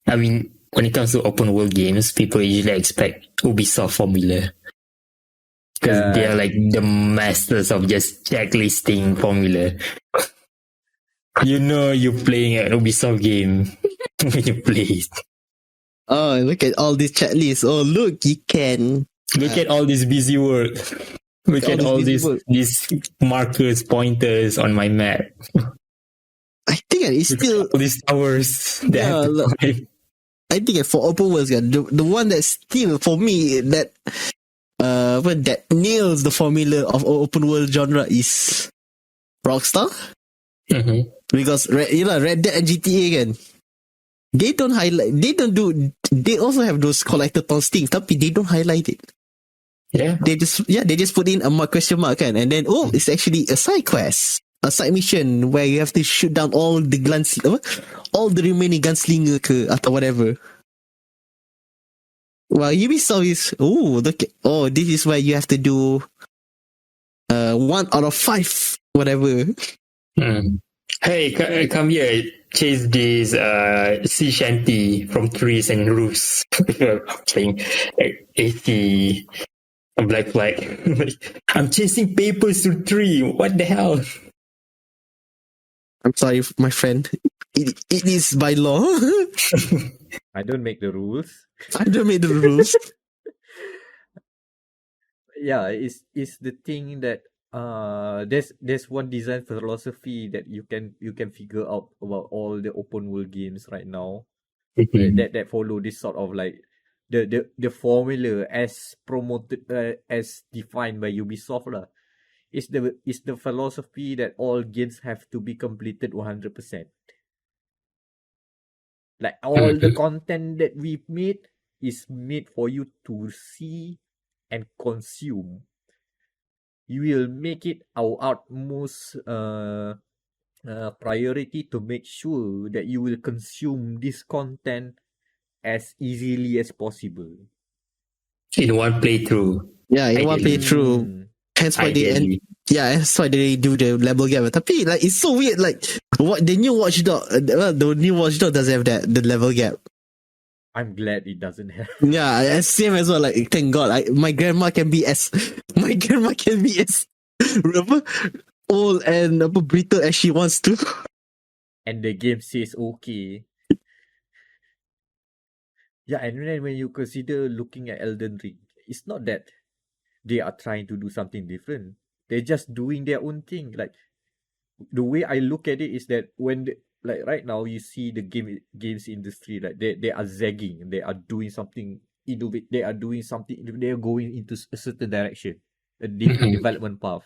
I mean, when it comes to open world games, people usually expect Ubisoft formula. Because they are like the masters of just checklisting formula. You know you're playing an Ubisoft game when you play it. Oh, look at all these checklists. Oh, look, you can. Look at all this busy work. Look at all these markers, pointers on my map. I think it's still all these towers that have to climb. I think for open worlds, the one that still for me that nails the formula of open world genre is Rockstar. Mm-hmm. Because Red Dead and GTA kan, they don't highlight. They also have those collectathon things, but they don't highlight it. Yeah. They just put in a question mark kan, and then it's actually a side quest. A side mission where you have to shoot down all the remaining gunslinger or whatever. Well, Ubisoft is this is where you have to do 1 out of 5 whatever. Hey, come here, chase this sea shanty from trees and roofs. Playing 80 Black Flag. I'm chasing papers through tree. What the hell? I'm sorry, my friend. It is by law. I don't make the rules. I don't make the rules. Yeah, it's the thing that there's one design philosophy that you can figure out about all the open world games right now. that follow this sort of like the formula as promoted as defined by Ubisoft lah. Is the philosophy that all games have to be completed 100%. Like all the content that we've made is made for you to see and consume. You will make it our utmost priority to make sure that you will consume this content as easily as possible. In one playthrough. Yeah, in one playthrough. Hence why that's why they do the level gap. Tapi like it's so weird. Like what the new Watch Dog doesn't have the level gap. I'm glad it doesn't have. Yeah, same as well. Like thank God, my grandma can be as old and brittle as she wants to. And the game says okay. Yeah, and then when you consider looking at Elden Ring, it's not that they are trying to do something different. They're just doing their own thing. Like the way I look at it is that like right now you see the games industry, like they are zagging, they are doing something innovative, they are going into a certain direction, a different development path.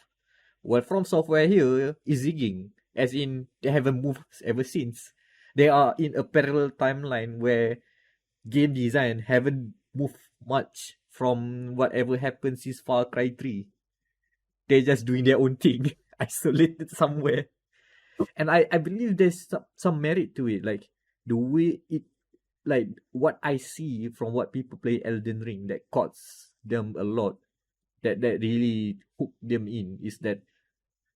Well, From Software here is zigging, as in they haven't moved ever since. They are in a parallel timeline where game design haven't moved much from whatever happened since Far Cry 3. They're just doing their own thing, isolated somewhere. And I believe there's some merit to it. Like the way it, like what I see from what people play Elden Ring that caught them a lot that really hooked them in is that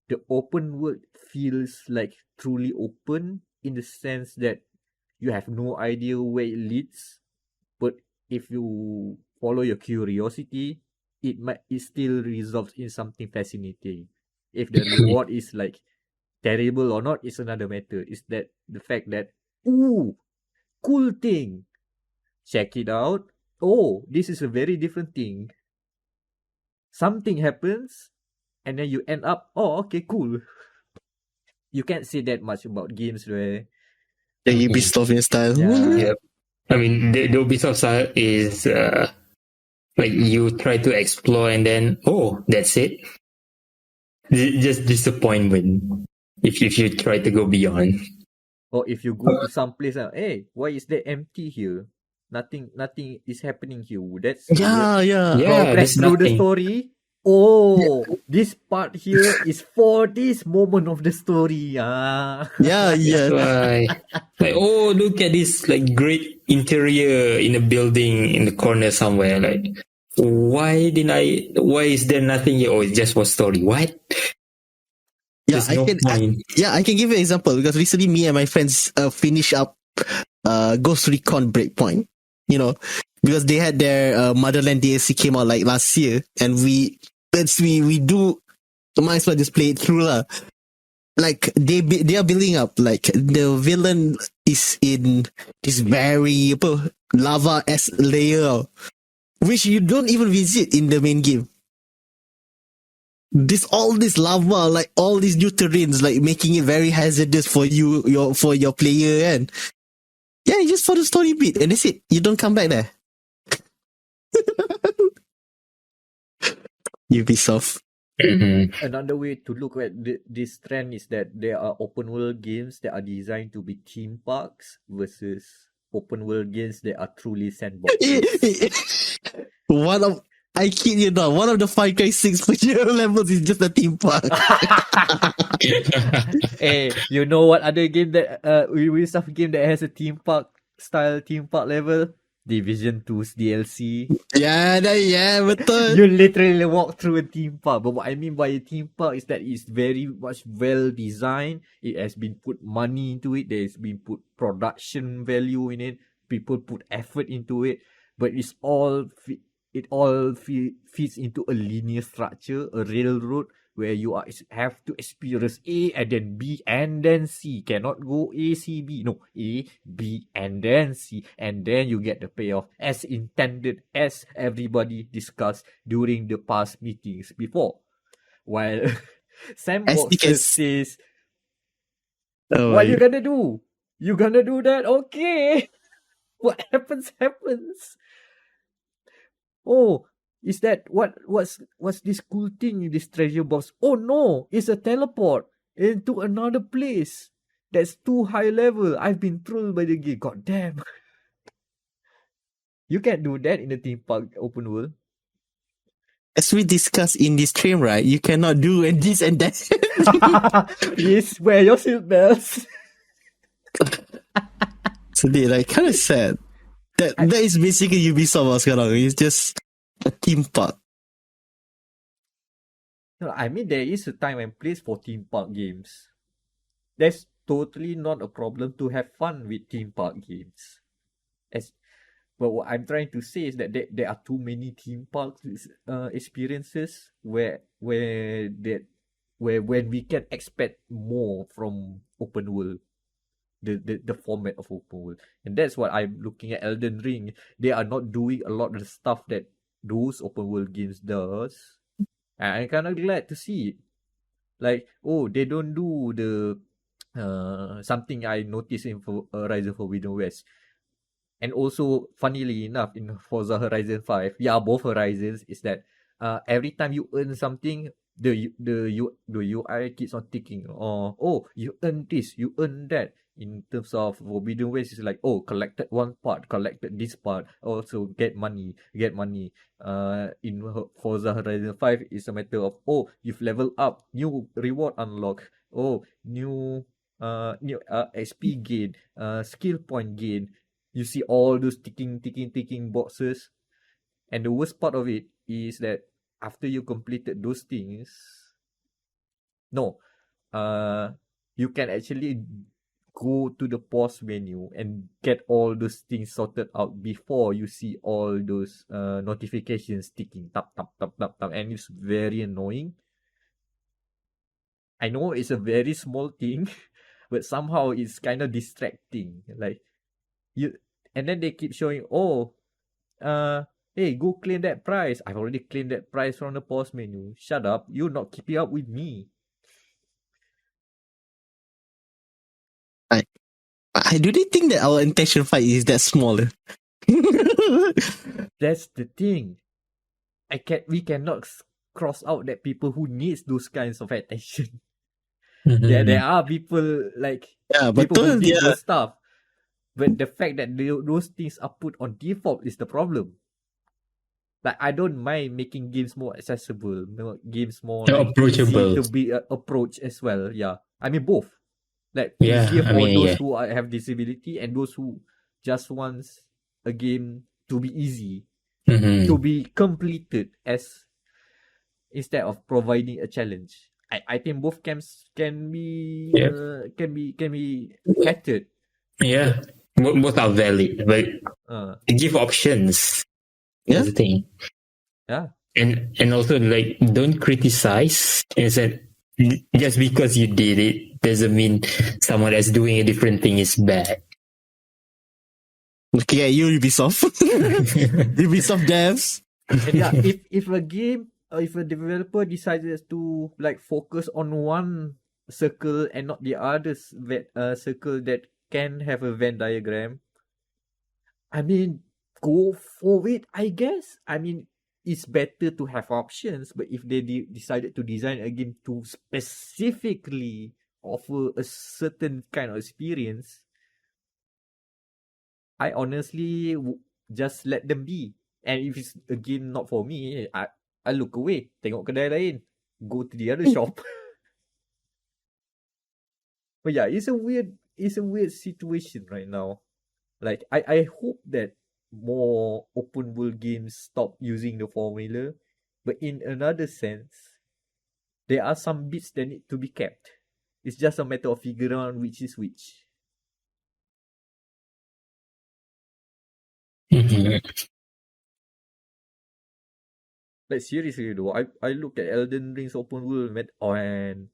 the open world feels like truly open in the sense that you have no idea where it leads, but if you follow your curiosity, it still results in something fascinating. If the reward is like terrible or not is another matter. Is that the fact that, ooh, cool thing, check it out. Oh, this is a very different thing. Something happens, and then you end up, oh, okay, cool. You can't say that much about games where, The Ubisoft in style. yeah, Yep. I mean, the Ubisoft style is like you try to explore and then, oh, that's it. Just disappointment if you try to go beyond. or if you go to some place, hey, why is that empty here? Nothing is happening here. That's Yeah, yeah. Yeah, progress there's through the nothing. story. Oh, this part here is for this moment of the story. Yeah, That's yeah. why, like, oh, look at this like great interior in a building in the corner somewhere. Like, why is there nothing here? Oh, it's just for story. What? Yeah, There's no point. I can give you an example because recently me and my friends finish up Ghost Recon Breakpoint. You know, because they had their Motherland DLC came out like last year, and we do might as well just play it through lah. Like they are building up like the villain is in this very lava s layer which you don't even visit in the main game. All this lava, like all these new terrains, like making it very hazardous for your player, and yeah, just for the story bit, and that's it. You don't come back there. Ubisoft. Mhm. Another way to look at this trend is that there are open world games that are designed to be theme parks versus open world games that are truly sandboxes. I kid you not, one of the Far Cry 6 player levels is just a theme park. Hey, you know what other game that Ubisoft game that has a theme park level? Division 2's DLC. Yeah, betul. You literally walk through a theme park. But what I mean by a theme park is that it's very much well designed. It has been put money into it. There has been put production value in it. People put effort into it. But fits into a linear structure, a railroad where you have to experience A and then B and then C. Cannot go A, C, B. No, A, B, and then C. And then you get the payoff as intended, as everybody discussed during the past meetings before. While Sandboxes says, what you gonna do? You gonna do that? Okay. What happens, happens. Oh, is that what's this cool thing in this treasure box? Oh no, it's a teleport into another place. That's too high level. I've been trolled by the game. God damn. You can't do that in a theme park open world. As we discussed in this stream, right? You cannot do and this and that. Please wear your seatbelts. So they like kind of sad. That is basically Ubisoft sekarang. It's just a theme park. No, I mean there is a time and place for theme park games. That's totally not a problem to have fun with theme park games. But what I'm trying to say is that there are too many theme park experiences where when we can expect more from open world, the format of open world, and that's what I'm looking at Elden Ring. They are not doing a lot of the stuff that those open world games does, and I'm kind of glad to see it. Like, oh, they don't do the something I noticed in Horizon Forbidden West. And also, funnily enough, in Forza Horizon 5, yeah, both Horizons, is that every time you earn something, the UI keeps on ticking. Oh, you earn this, you earn that. In terms of Forbidden West, it's like, oh, collected one part, collected this part, also get money. In Forza Horizon 5, it's a matter of, oh, you've leveled up, new reward unlock, oh, new XP gain, skill point gain. You see all those ticking boxes. And the worst part of it is that after you completed those things, no, you can actually go to the pause menu and get all those things sorted out before you see all those notifications ticking, tap tap tap tap tap, and it's very annoying. I know it's a very small thing, but somehow it's kind of distracting. Like and then they keep showing, hey, go claim that prize. I've already claimed that prize from the pause menu. Shut up, you're not keeping up with me. I do really think that our intention fight is that small. That's the thing. We cannot cross out that people who needs those kinds of attention. There are people like people who need those stuff. But the fact that those things are put on default is the problem. Like, I don't mind making games more accessible, games more like, approachable, easy to be approached as well. Yeah, I mean both. Like, Yeah, easier I for mean, those yeah. who have disability and those who just wants a game to be easy, to be completed as instead of providing a challenge. I think both camps can be Yeah. can be catered. Yeah, both are valid, but give options. Yeah. That's the thing. Yeah. And also, like, don't criticize and said just because you did it doesn't mean someone else doing a different thing is bad. Okay, you Ubisoft. Ubisoft devs. And yeah, if a game, if a developer decides to like focus on one circle and not the other circle that can have a Venn diagram, I mean, go for it, I guess. I mean, it's better to have options, but if they decided to design a game to specifically offer a certain kind of experience, I honestly just let them be. And if it's a game not for me, I look away. Tengok kedai lain. Go to the other shop. But yeah, it's a weird situation right now. Like, I hope that more open world games stop using the formula. But in another sense, there are some bits that need to be kept. It's just a matter of figuring out which is which. Like, seriously though, I look at Elden Ring's open world and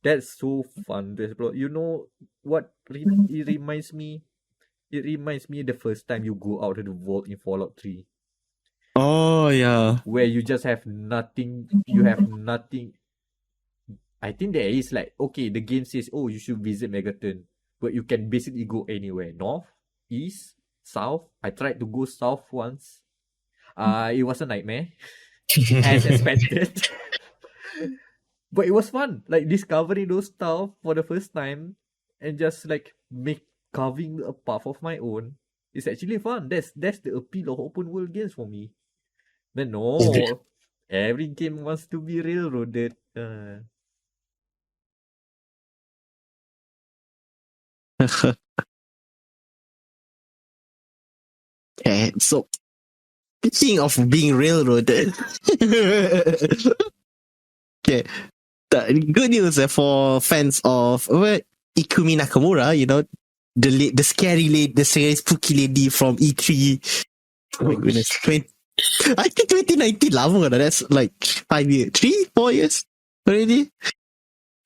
that's so fun to explore. You know what it reminds me? It reminds me the first time you go out of the vault in Fallout 3. Oh yeah. Where you just have nothing. You have nothing. I think there is like, okay, the game says, oh, you should visit Megaton. But you can basically go anywhere. North, east, south. I tried to go south once. It was a nightmare. As expected. But it was fun. Like, discovering those stuff for the first time. And just like carving a path of my own. It's actually fun. That's the appeal of open world games for me. But no, every game wants to be railroaded. Okay, so speaking of being railroaded, okay, the good news for fans of Ikumi Nakamura, you know, the scary spooky lady from E3. Oh my goodness, I think 2019 lama. That's like 5 years, 4 years already.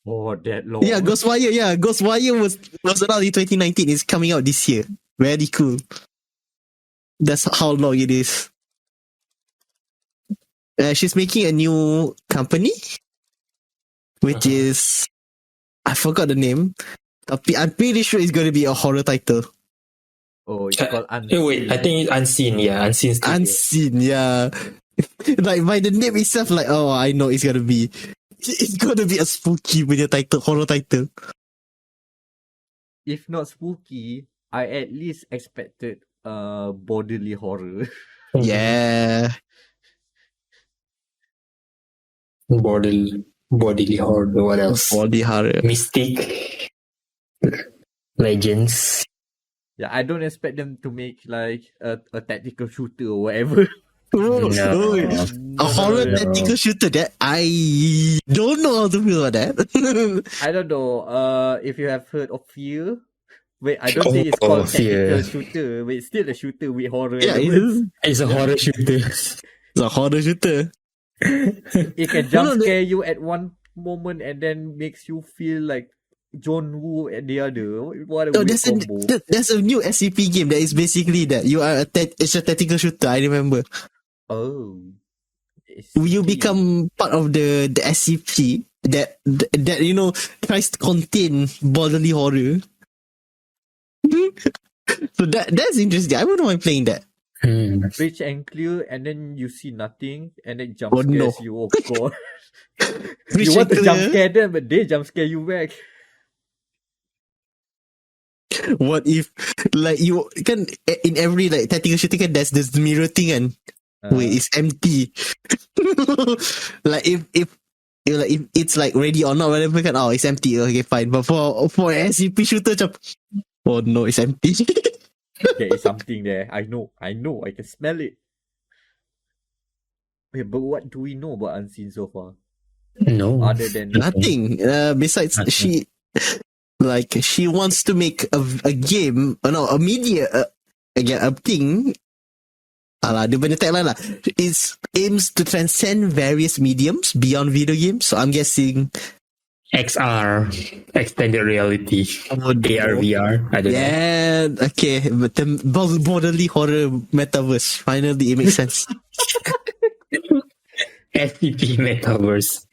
Oh, that long. Yeah, Ghostwire. Yeah, Ghostwire was announced in 2019. It's coming out this year. Very cool. That's how long it is. She's making a new company, which is, I forgot the name. I'm pretty sure it's going to be a horror title. Oh, it's called Unseen. Wait, I think it's Unseen. Yeah, Unseen Studio. Unseen, yeah. Like by the name itself, like, oh, I know it's gonna be a spooky horror title. If not spooky, I at least expected bodily horror. Yeah. Bodily horror. What else? Body horror. Mystic. Legends. Yeah, I don't expect them to make like a tactical shooter or whatever. Oh, No. a horror no. tactical shooter that I don't know how to feel about that. I don't know. If you have heard of Fear. Wait, I don't Oh, think it's called tactical Fear. shooter. Wait, it's still a shooter with horror Yeah, elements. It's a horror shooter. It's a horror shooter. It can No, jump no, scare you at one moment and then makes you feel like John Woo at the other. What a No, weird combo. there's a new SCP game that is basically that. You are it's a tactical shooter, I remember. Oh. You SCP. become part of the SCP that you know tries to contain bodily horror. So that's interesting. I wouldn't mind playing that. Rich and clear, and then you see nothing, and then jump Oh, no. scares you. Oh god. Rich You want and to jump clear. scare them, but they jump scare you back. What if like you can in every like tactical shooting kan there's this mirror thing and wait, it's empty. Like if like if it's like ready or not, whatever kan, oh it's empty, okay fine. But for SCP shooter macam, oh no, it's empty. There is something there. I know, I can smell it. Wait, but what do we know about Unseen so far? No. Other than Nothing. Besides Nothing. she wants to make a game, no, a media, again a thing. Alah, dia punya tagline lah. It aims to transcend various mediums beyond video games. So I'm guessing XR, extended reality, AR, VR. I don't know. yeah, okay, but the bodily horror metaverse. Finally, it makes sense. SCP Metaverse.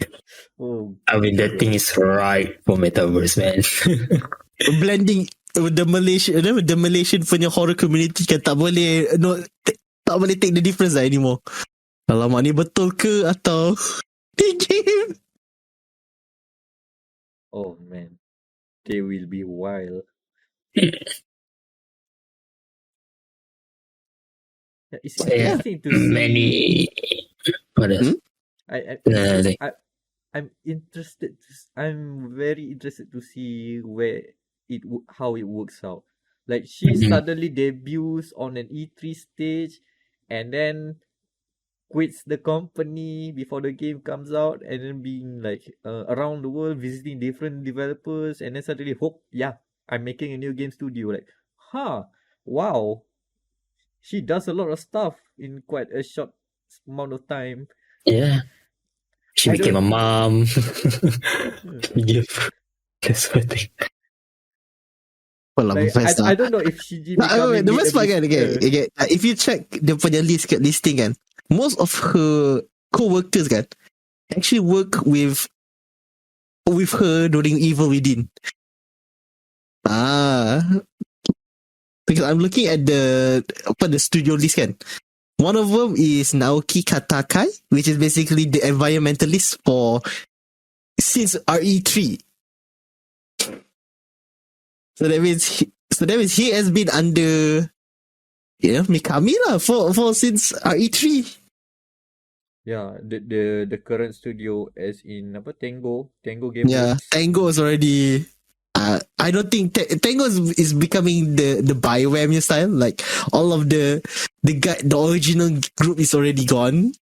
oh, I mean, that thing is right for Metaverse, man. Blending with the Malaysian punya horror community kan tak boleh tak boleh take the difference lah anymore. Alamak, ni betul ke atau di game? oh man, they will be wild. It's Yeah. interesting to see. Many. What else? I'm interested. I'm very interested to see how it works out. Like she suddenly debuts on an E3 stage, and then quits the company before the game comes out, and then being like around the world visiting different developers, and then suddenly I'm making a new game studio. Like, wow, she does a lot of stuff in quite a short amount of time. Yeah. She became a mom. That's what I think. Well, Like, I don't know if Shinji Mikami the made best a part kan, mistake. okay, if you check the punya listing kan, most of her co-workers kan actually work with her during Evil Within. Because I'm looking at the studio list kan. One of them is Naoki Katakai, which is basically the environmentalist since RE3. So that means he has been under Mikami lah for since RE3. Yeah, the current studio as in Tango Gameworks. Yeah, Tango is already. I don't think Tango is becoming the Bioware style. Like all of the original group is already gone.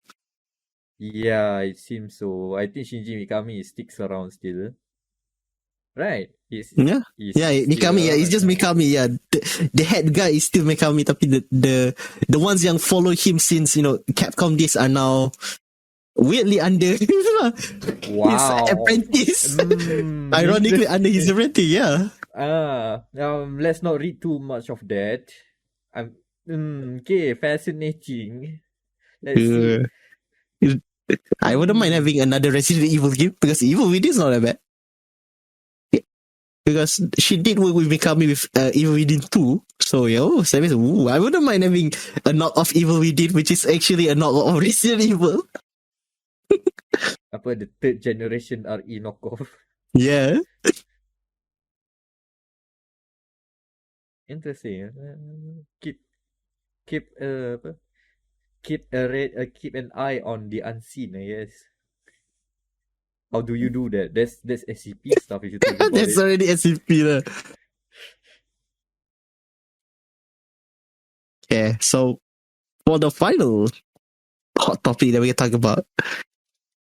Yeah, it seems so. I think Shinji Mikami sticks around still. Right? Mikami. Yeah, it's just Mikami. Yeah, the head guy is still Mikami. Tapi the ones yang follow him since Capcom days are now weirdly under his apprentice. Ironically, under his apprentice. Yeah. Let's not read too much of that. Okay, fascinating. Let's see. I wouldn't mind having another Resident Evil game because Evil Within is not that bad. Because she did work with Mikami with Evil Within 2. So, I wouldn't mind having a knockoff Evil Within, which is actually a knockoff of Resident Evil. The third generation RE knockoff. Yeah. Interesting. Keep an eye on the unseen, I guess. How do you do that? That's SCP stuff if you think about That's it. already SCP. Okay, so for the final hot topic that we can talk about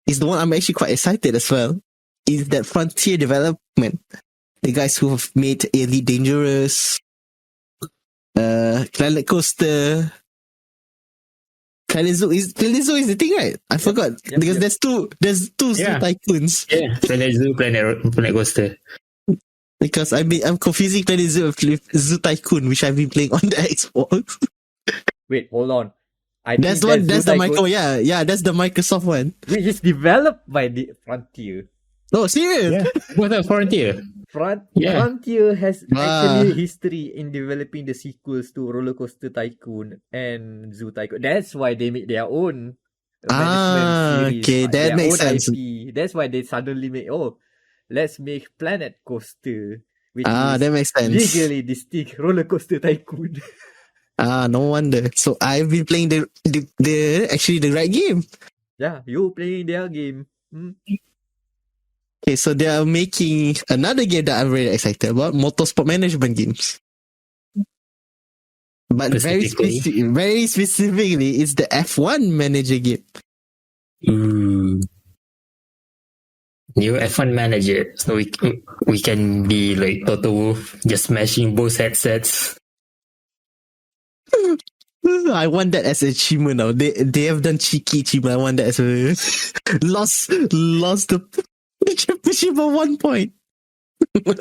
is the one I'm actually quite excited as well. Is that Frontier Development, the guys who have made Elite Dangerous, Planet Coaster. Planet Zoo is the thing, right? I forgot because there's two Zoo Tycoons. Yeah, Planet Zoo, Planet Coaster. Because I'm confusing Planet Zoo with Zoo Tycoon, which I've been playing on the Xbox. Wait, hold on. That's the one. That's the Micro. Yeah, that's the Microsoft one. Which is developed by the Frontier. Oh, serious? Yeah. What's a Frontier? Frontier has actually a history in developing the sequels to Roller Coaster Tycoon and Zoo Tycoon. That's why they made their own management series. Okay, that makes sense. IP. That's why they suddenly make, let's make Planet Coaster, which is that makes sense. legally distinct Roller Coaster Tycoon. No wonder. So I've been playing the right game. Yeah, you playing their game. Okay, so they are making another game that I'm very excited about, motorsport management games. But very specifically, it's the F1 manager game. New F1 manager. So we can be like Toto Wolff, just smashing both headsets. I want that as an achievement now. They have done cheeky achievement. I want that as a lost the championship by 1 point. Oh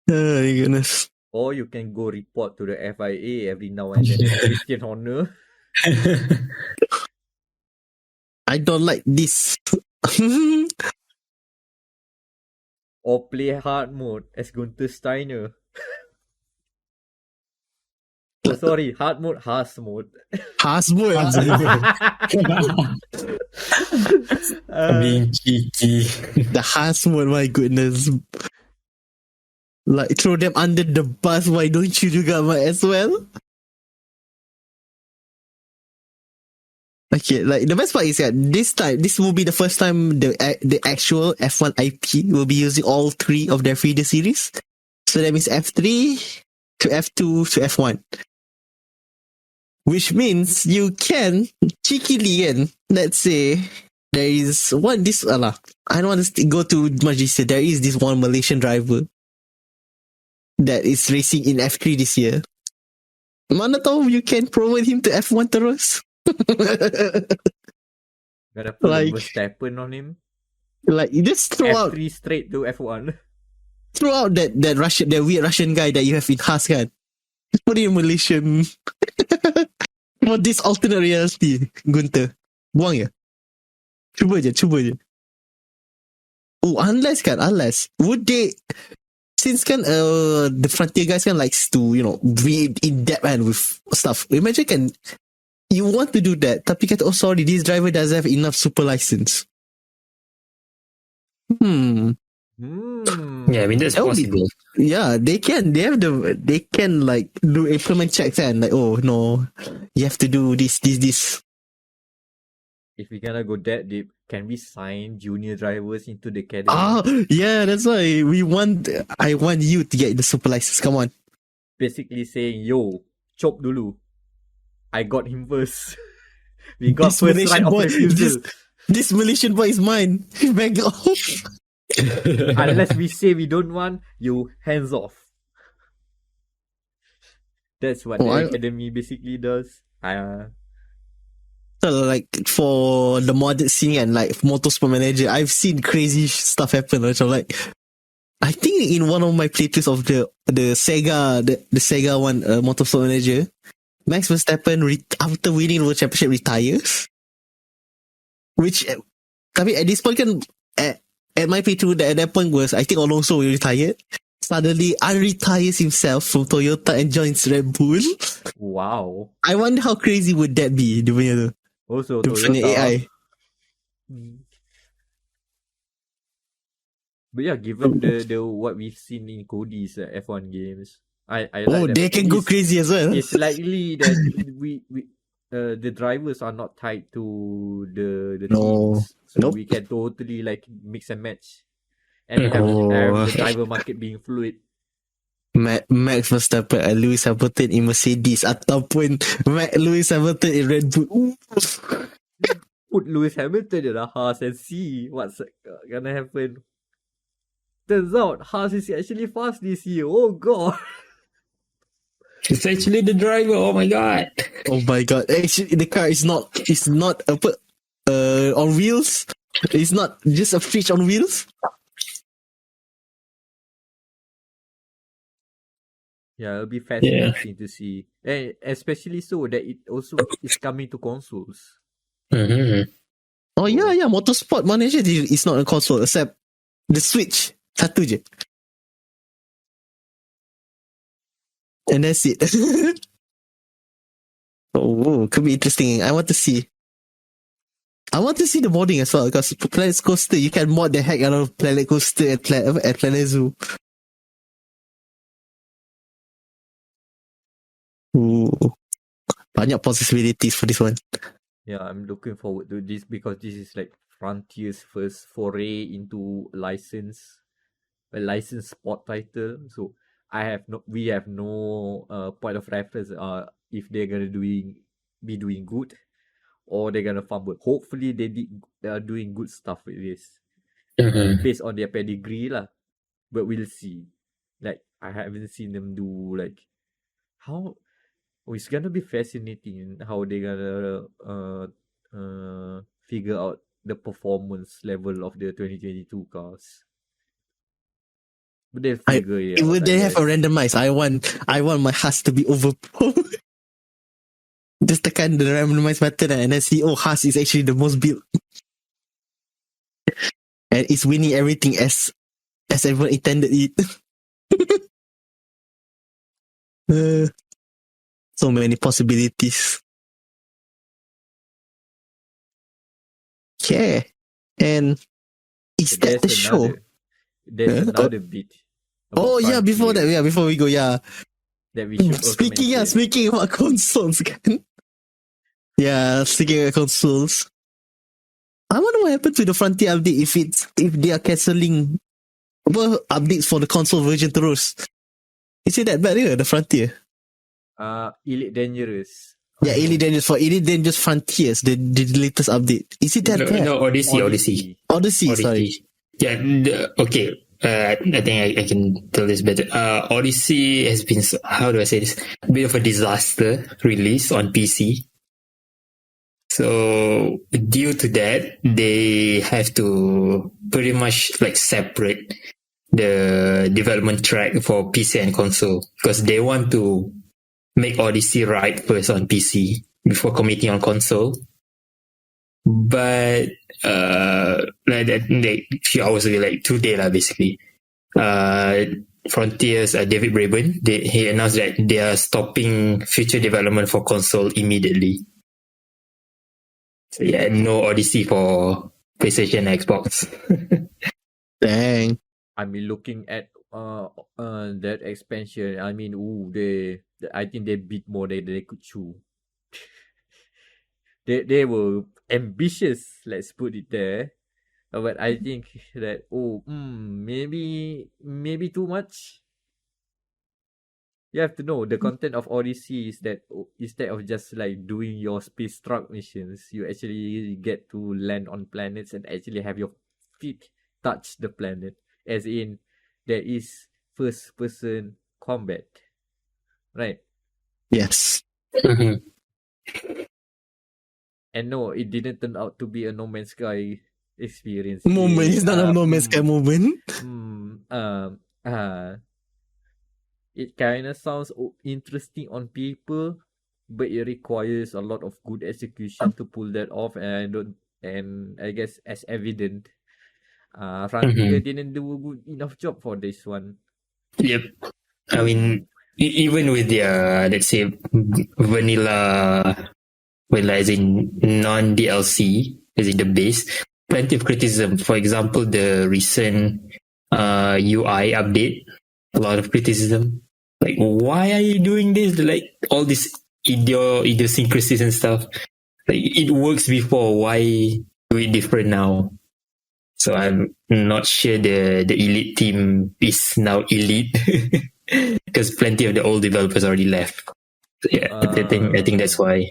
my goodness. Or you can go report to the FIA every now and then as Christian Horner. I don't like this. Or play hard mode as Gunther Steiner. Oh, sorry, hard mode, Haas mode. Haas mode. Being cheeky. The Haas mode, my goodness. Like, throw them under the bus. Why don't you juga as well? Okay, like, the best part is that this will be the first time the actual F1 IP will be using all three of their feeder series. So that means F3 to F2 to F1. Which means you can cheekily, let's say, there is one, I don't want to go too much this year. There is this one Malaysian driver that is racing in F3 this year. Mana tahu you can promote him to F1 terus. Gotta put a Verstappen on him. Like, you just throw out F3 straight to F1. Throw out that weird Russian guy that you have in Haas, kan? Just put him in Malaysian. For this alternate reality, Gunther. Buang ya? Cuba je. Oh, unless. Would they... Since the Frontier guys likes to, be in depth with stuff. Imagine you want to do that, tapi kata, oh sorry, this driver doesn't have enough super license. Yeah, I mean, that's possible. They can. They can do implement checks and oh no, you have to do this. If we're gonna go that deep, can we sign junior drivers into the academy? Yeah, that's why I want you to get the super license. Come on. Basically saying, yo, chop dulu. I got him first. We got this first Malaysian right boy, of refusal. This Malaysian boy is mine. Back off. Unless we say we don't want, you hands off. That's what the academy basically does. So for the modded scene and motorsport manager, I've seen crazy stuff happen. Which I'm I think in one of my playthroughs of the Sega the Sega one motorsport manager, Max Verstappen after winning the world championship retires. Which, I mean, at this point at my playthrough at that point was I think Alonso retired. Suddenly unretires himself from Toyota and joins Red Bull. Wow. I wonder how crazy would that be, dia punya tu. Also Dia punya Toyota. AI. But yeah, given the what we've seen in Cody's F1 games, I like that. They can go crazy as well. It's likely that we the drivers are not tied to the teams, so we can totally mix and match, and have the driver market being fluid. Max Verstappen and Lewis Hamilton in Mercedes ataupun Lewis Hamilton in Red Bull. Put Lewis Hamilton in a Haas and see what's gonna happen. Turns out Haas is actually fast this year. Oh god. It's actually the driver. Oh my god. Oh my god! Actually, the car is not on wheels. It's not just a fish on wheels. Yeah, it'll be fascinating to see. And especially so that it also is coming to consoles. Mm-hmm. Oh yeah, Motorsport Manager is not a console except the Switch. Satu je. And that's it. Oh, could be interesting. I want to see the modding as well, because Planet Coaster, you can mod the heck out of Planet Coaster at Planet Zoo. Ooh. Banyak possibilities for this one. Yeah, I'm looking forward to this because this is like Frontier's first foray into a licensed sport title. So we have no point of reference if they're gonna be doing good or they're gonna fumble. Hopefully they are doing good stuff with this based on their pedigree lah. But we'll see. Like I haven't seen them do like how. It's gonna be fascinating how they're gonna figure out the performance level of the 2022 cars. But they'll figure it out. Would they have a randomized? I want my Haas to be overpowered. Just tekan the randomized button and then see, Haas is actually the most built. And it's winning everything as everyone intended it. So many possibilities. Yeah. And is that the show? There's another bit. Oh yeah, before we go, yeah. That we should Speaking about consoles, kan? Yeah, speaking of consoles. I wonder what happened to the Frontier update if they are cancelling updates for the console version terus. Is it that bad, the Frontier? Elite Dangerous. Yeah, Elite Dangerous Frontiers, the latest update. Is it that bad? No, Odyssey. Sorry. Yeah, okay. I think I can tell this better. Odyssey has been, how do I say this? A bit of a disaster release on PC. So due to that, they have to pretty much like separate the development track for PC and console because they want to make Odyssey right first on PC before committing on console. But like few hours ago, like today basically, Frontiers David Braben, he announced that they are stopping future development for console immediately. So yeah, no Odyssey for PlayStation and Xbox. Dang. I mean, looking at that expansion, I mean, I think they bit more than they could chew. They were ambitious, let's put it there. But I think that maybe too much. You have to know the content of Odyssey is that instead of just like doing your space truck missions, you actually get to land on planets and actually have your feet touch the planet. As in, there is first-person combat, right? Yes. And no, it didn't turn out to be a No Man's Sky experience. Moment. It's not a No Man's Sky moment. It kind of sounds interesting on paper, but it requires a lot of good execution to pull that off. And I guess as evident, Frontier didn't do a good enough job for this one. Yep. I mean, even with their, let's say, vanilla as in non-DLC, as in the base, plenty of criticism. For example, the recent UI update, a lot of criticism. Like, why are you doing this? Like, all this idiosyncrasies and stuff. Like, it works before. Why do it different now? So I'm not sure the elite team is now elite. because plenty of the old developers already left. So, yeah, I think that's why.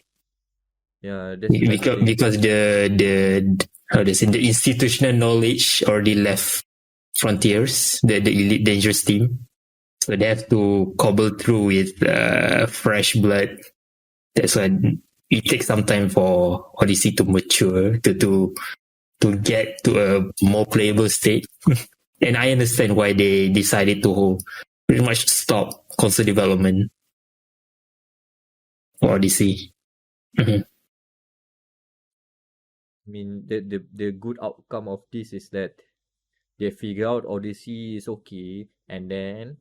Yeah, that's the thing. Because the how to say, the institutional knowledge already left Frontiers, the Elite Dangerous team. So they have to cobble through with fresh blood. That's why it takes some time for Odyssey to mature, to get to a more playable state. And I understand why they decided to pretty much stop console development for Odyssey. Mhm. I mean, the good outcome of this is that they figure out Odyssey is okay, and then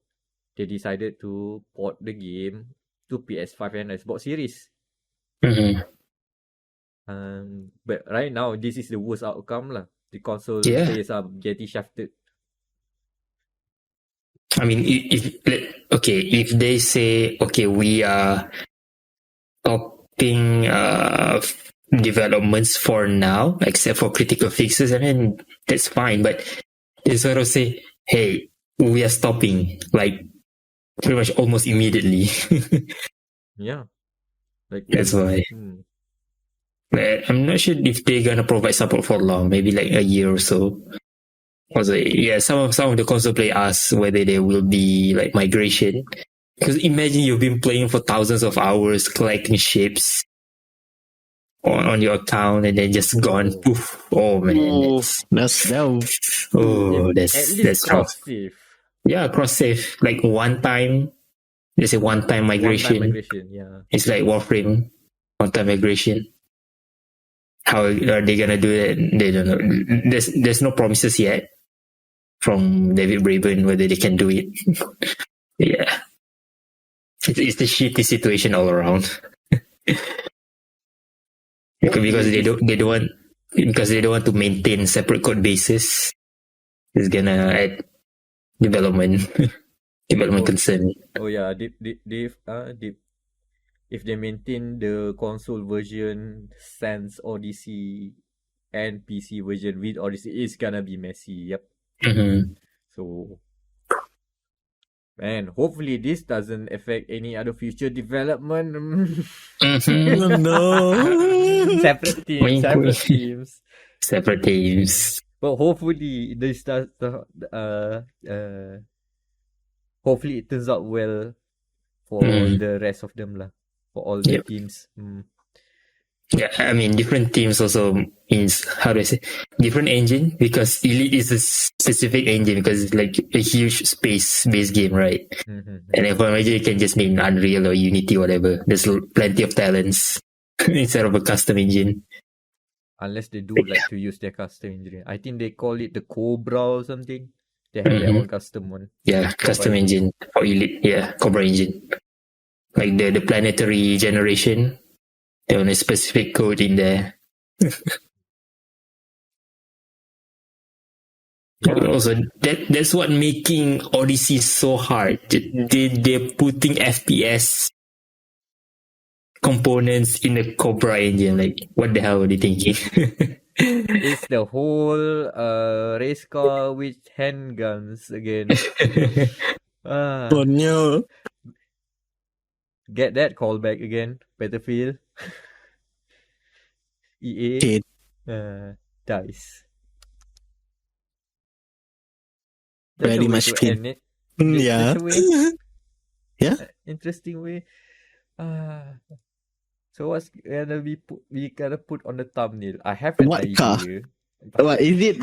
they decided to port the game to PS5 and Xbox Series. Mhm. But right now, this is the worst outcome lah. The console Yeah. players are getting shafted. I mean, if they say, okay, we are stopping developments for now, except for critical fixes, and then that's fine. But they sort of say, hey, we are stopping, like pretty much almost immediately. Yeah. Like That's why. But I'm not sure if they're gonna provide support for long, maybe like a year or so. Also, yeah, some of the console play ask whether there will be like migration. Because imagine you've been playing for thousands of hours, collecting ships on your account, and then just gone. Poof. Oh man, That's At least rough. cross save. Yeah, cross save, like one time. Let's say one time migration. One-time migration, yeah. It's like Warframe, one time migration. How are they gonna do it? They don't know. There's no promises yet from David Braben whether they can do it. Yeah, it's the shitty situation all around. because they don't want to maintain separate code bases. It's gonna add development concern. Oh yeah, if they maintain the console version sans Odyssey and PC version with Odyssey, it's gonna be messy. Yep. Mm-hmm. So, man, hopefully this doesn't affect any other future development. Mm-hmm. No. Separate teams. But hopefully this does hopefully it turns out well for the rest of them lah. For all the teams. Yeah, I mean, different teams also means, how do I say, different engine, because Elite is a specific engine because it's like a huge space-based game, right? And if I imagine you can just name Unreal or Unity, whatever. There's plenty of talents instead of a custom engine. Unless they do like to use their custom engine. I think they call it the Cobra or something. They have their own custom one. Yeah, custom engine for Elite. Yeah, Cobra engine. Like the planetary generation. There was a specific code in there. Also, that's what making Odyssey so hard. They're putting FPS components in the Cobra engine. Like, what the hell were they thinking? It's the whole race car with handguns again. Oh no. Get that callback again. Battlefield. EA. DICE. Very much end it. Yeah. Yeah. Interesting way. So what's gonna be we gotta put on the thumbnail? I have an idea. Car? What is it?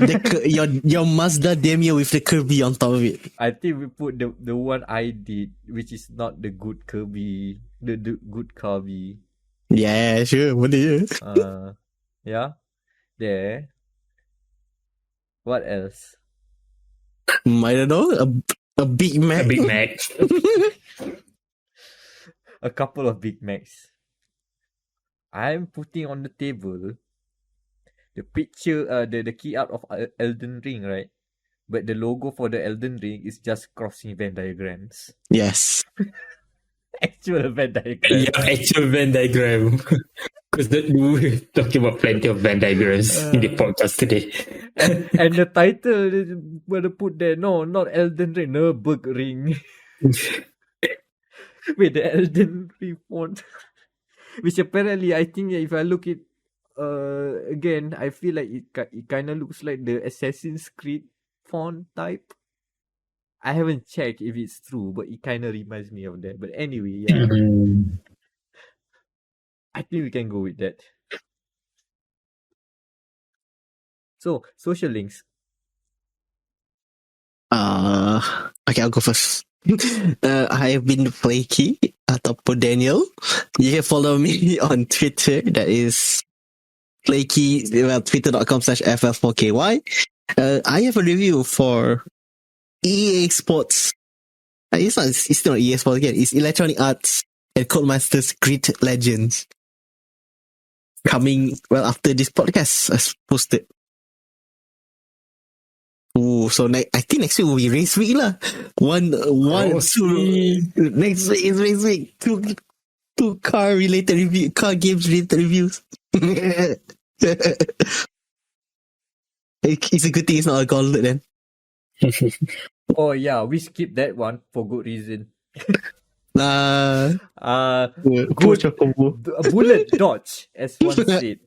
your Mazda Demio with the Kirby on top of it? I think we put the one I did, which is not the good Kirby, the good Kirby. Yeah, sure. What do you? Yeah. There. What else? I don't know. A Big Mac. A Big Mac. A couple of Big Macs. I'm putting on the table the picture, the key art of Elden Ring, right? But the logo for the Elden Ring is just crossing Venn diagrams. Yes. Actual Venn diagram. Yeah, actual Venn diagram. Because we're talking about plenty of Venn diagrams in the podcast today. And the title, where to put there? No, not Elden Ring, Nürburgring. with the Elden Ring font, which apparently I think if I look it again, I feel like it kind of looks like the Assassin's Creed font type. I haven't checked if it's true, but it kind of reminds me of that. But anyway, yeah, I think we can go with that. So, social links. Okay, I'll go first. I have been Flaky ataupun Daniel. You can follow me on Twitter. That is Flaky, twitter.com/FL4KY. I have a review for EA Sports. It's not EA Sports again. It's Electronic Arts and Codemasters Grid Legends. Coming after this podcast is posted. Oh, so I think next week will be race week lah. Next week is race week. Two car games related reviews. It's a good thing it's not a gauntlet then. Oh yeah, we skipped that one for good reason. Good bullet dodge, as one said.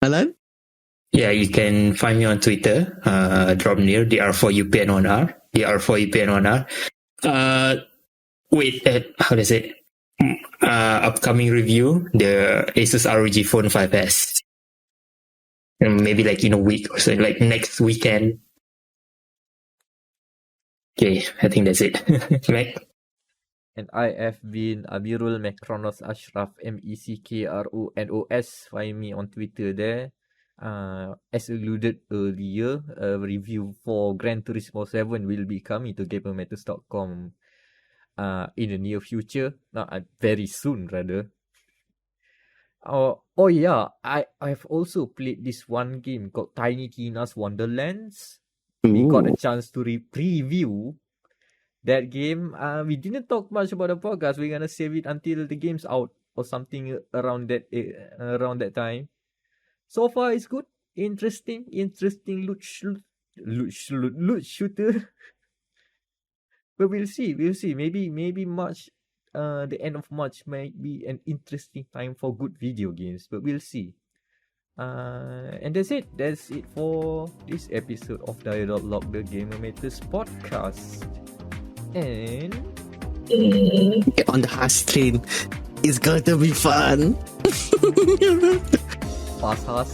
Alan? Yeah, you can find me on Twitter, Drobnir, DR4UPN1R, DR4UPN1R. How does it? Upcoming review, the Asus ROG Phone 5S. And maybe like in a week or so, like next weekend. Okay, I think that's it. Right? And I have been Amirul Mekronos Ashraf, MECKRONOS. Find me on Twitter there. As alluded earlier, a review for Gran Turismo 7 will be coming to gamermatters.com in the near future. Very soon rather. Oh yeah, I've also played this one game called Tiny Tina's Wonderlands. We got a chance to preview that game. We didn't talk much about the podcast. We're gonna save it until the game's out or something around that time. So far, it's good. Interesting loot shooter. But we'll see. Maybe March, the end of March might be an interesting time for good video games. But we'll see. And that's it. That's it for this episode of dia.log, the Gamer Matters podcast. And get on the Haas train. It's going to be fun. Fast Haas.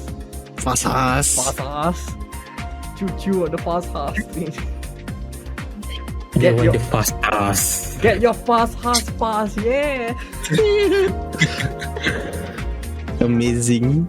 Choo on the fast Haas train. Get the fast pass. Get your fast Haas pass, yeah. Amazing.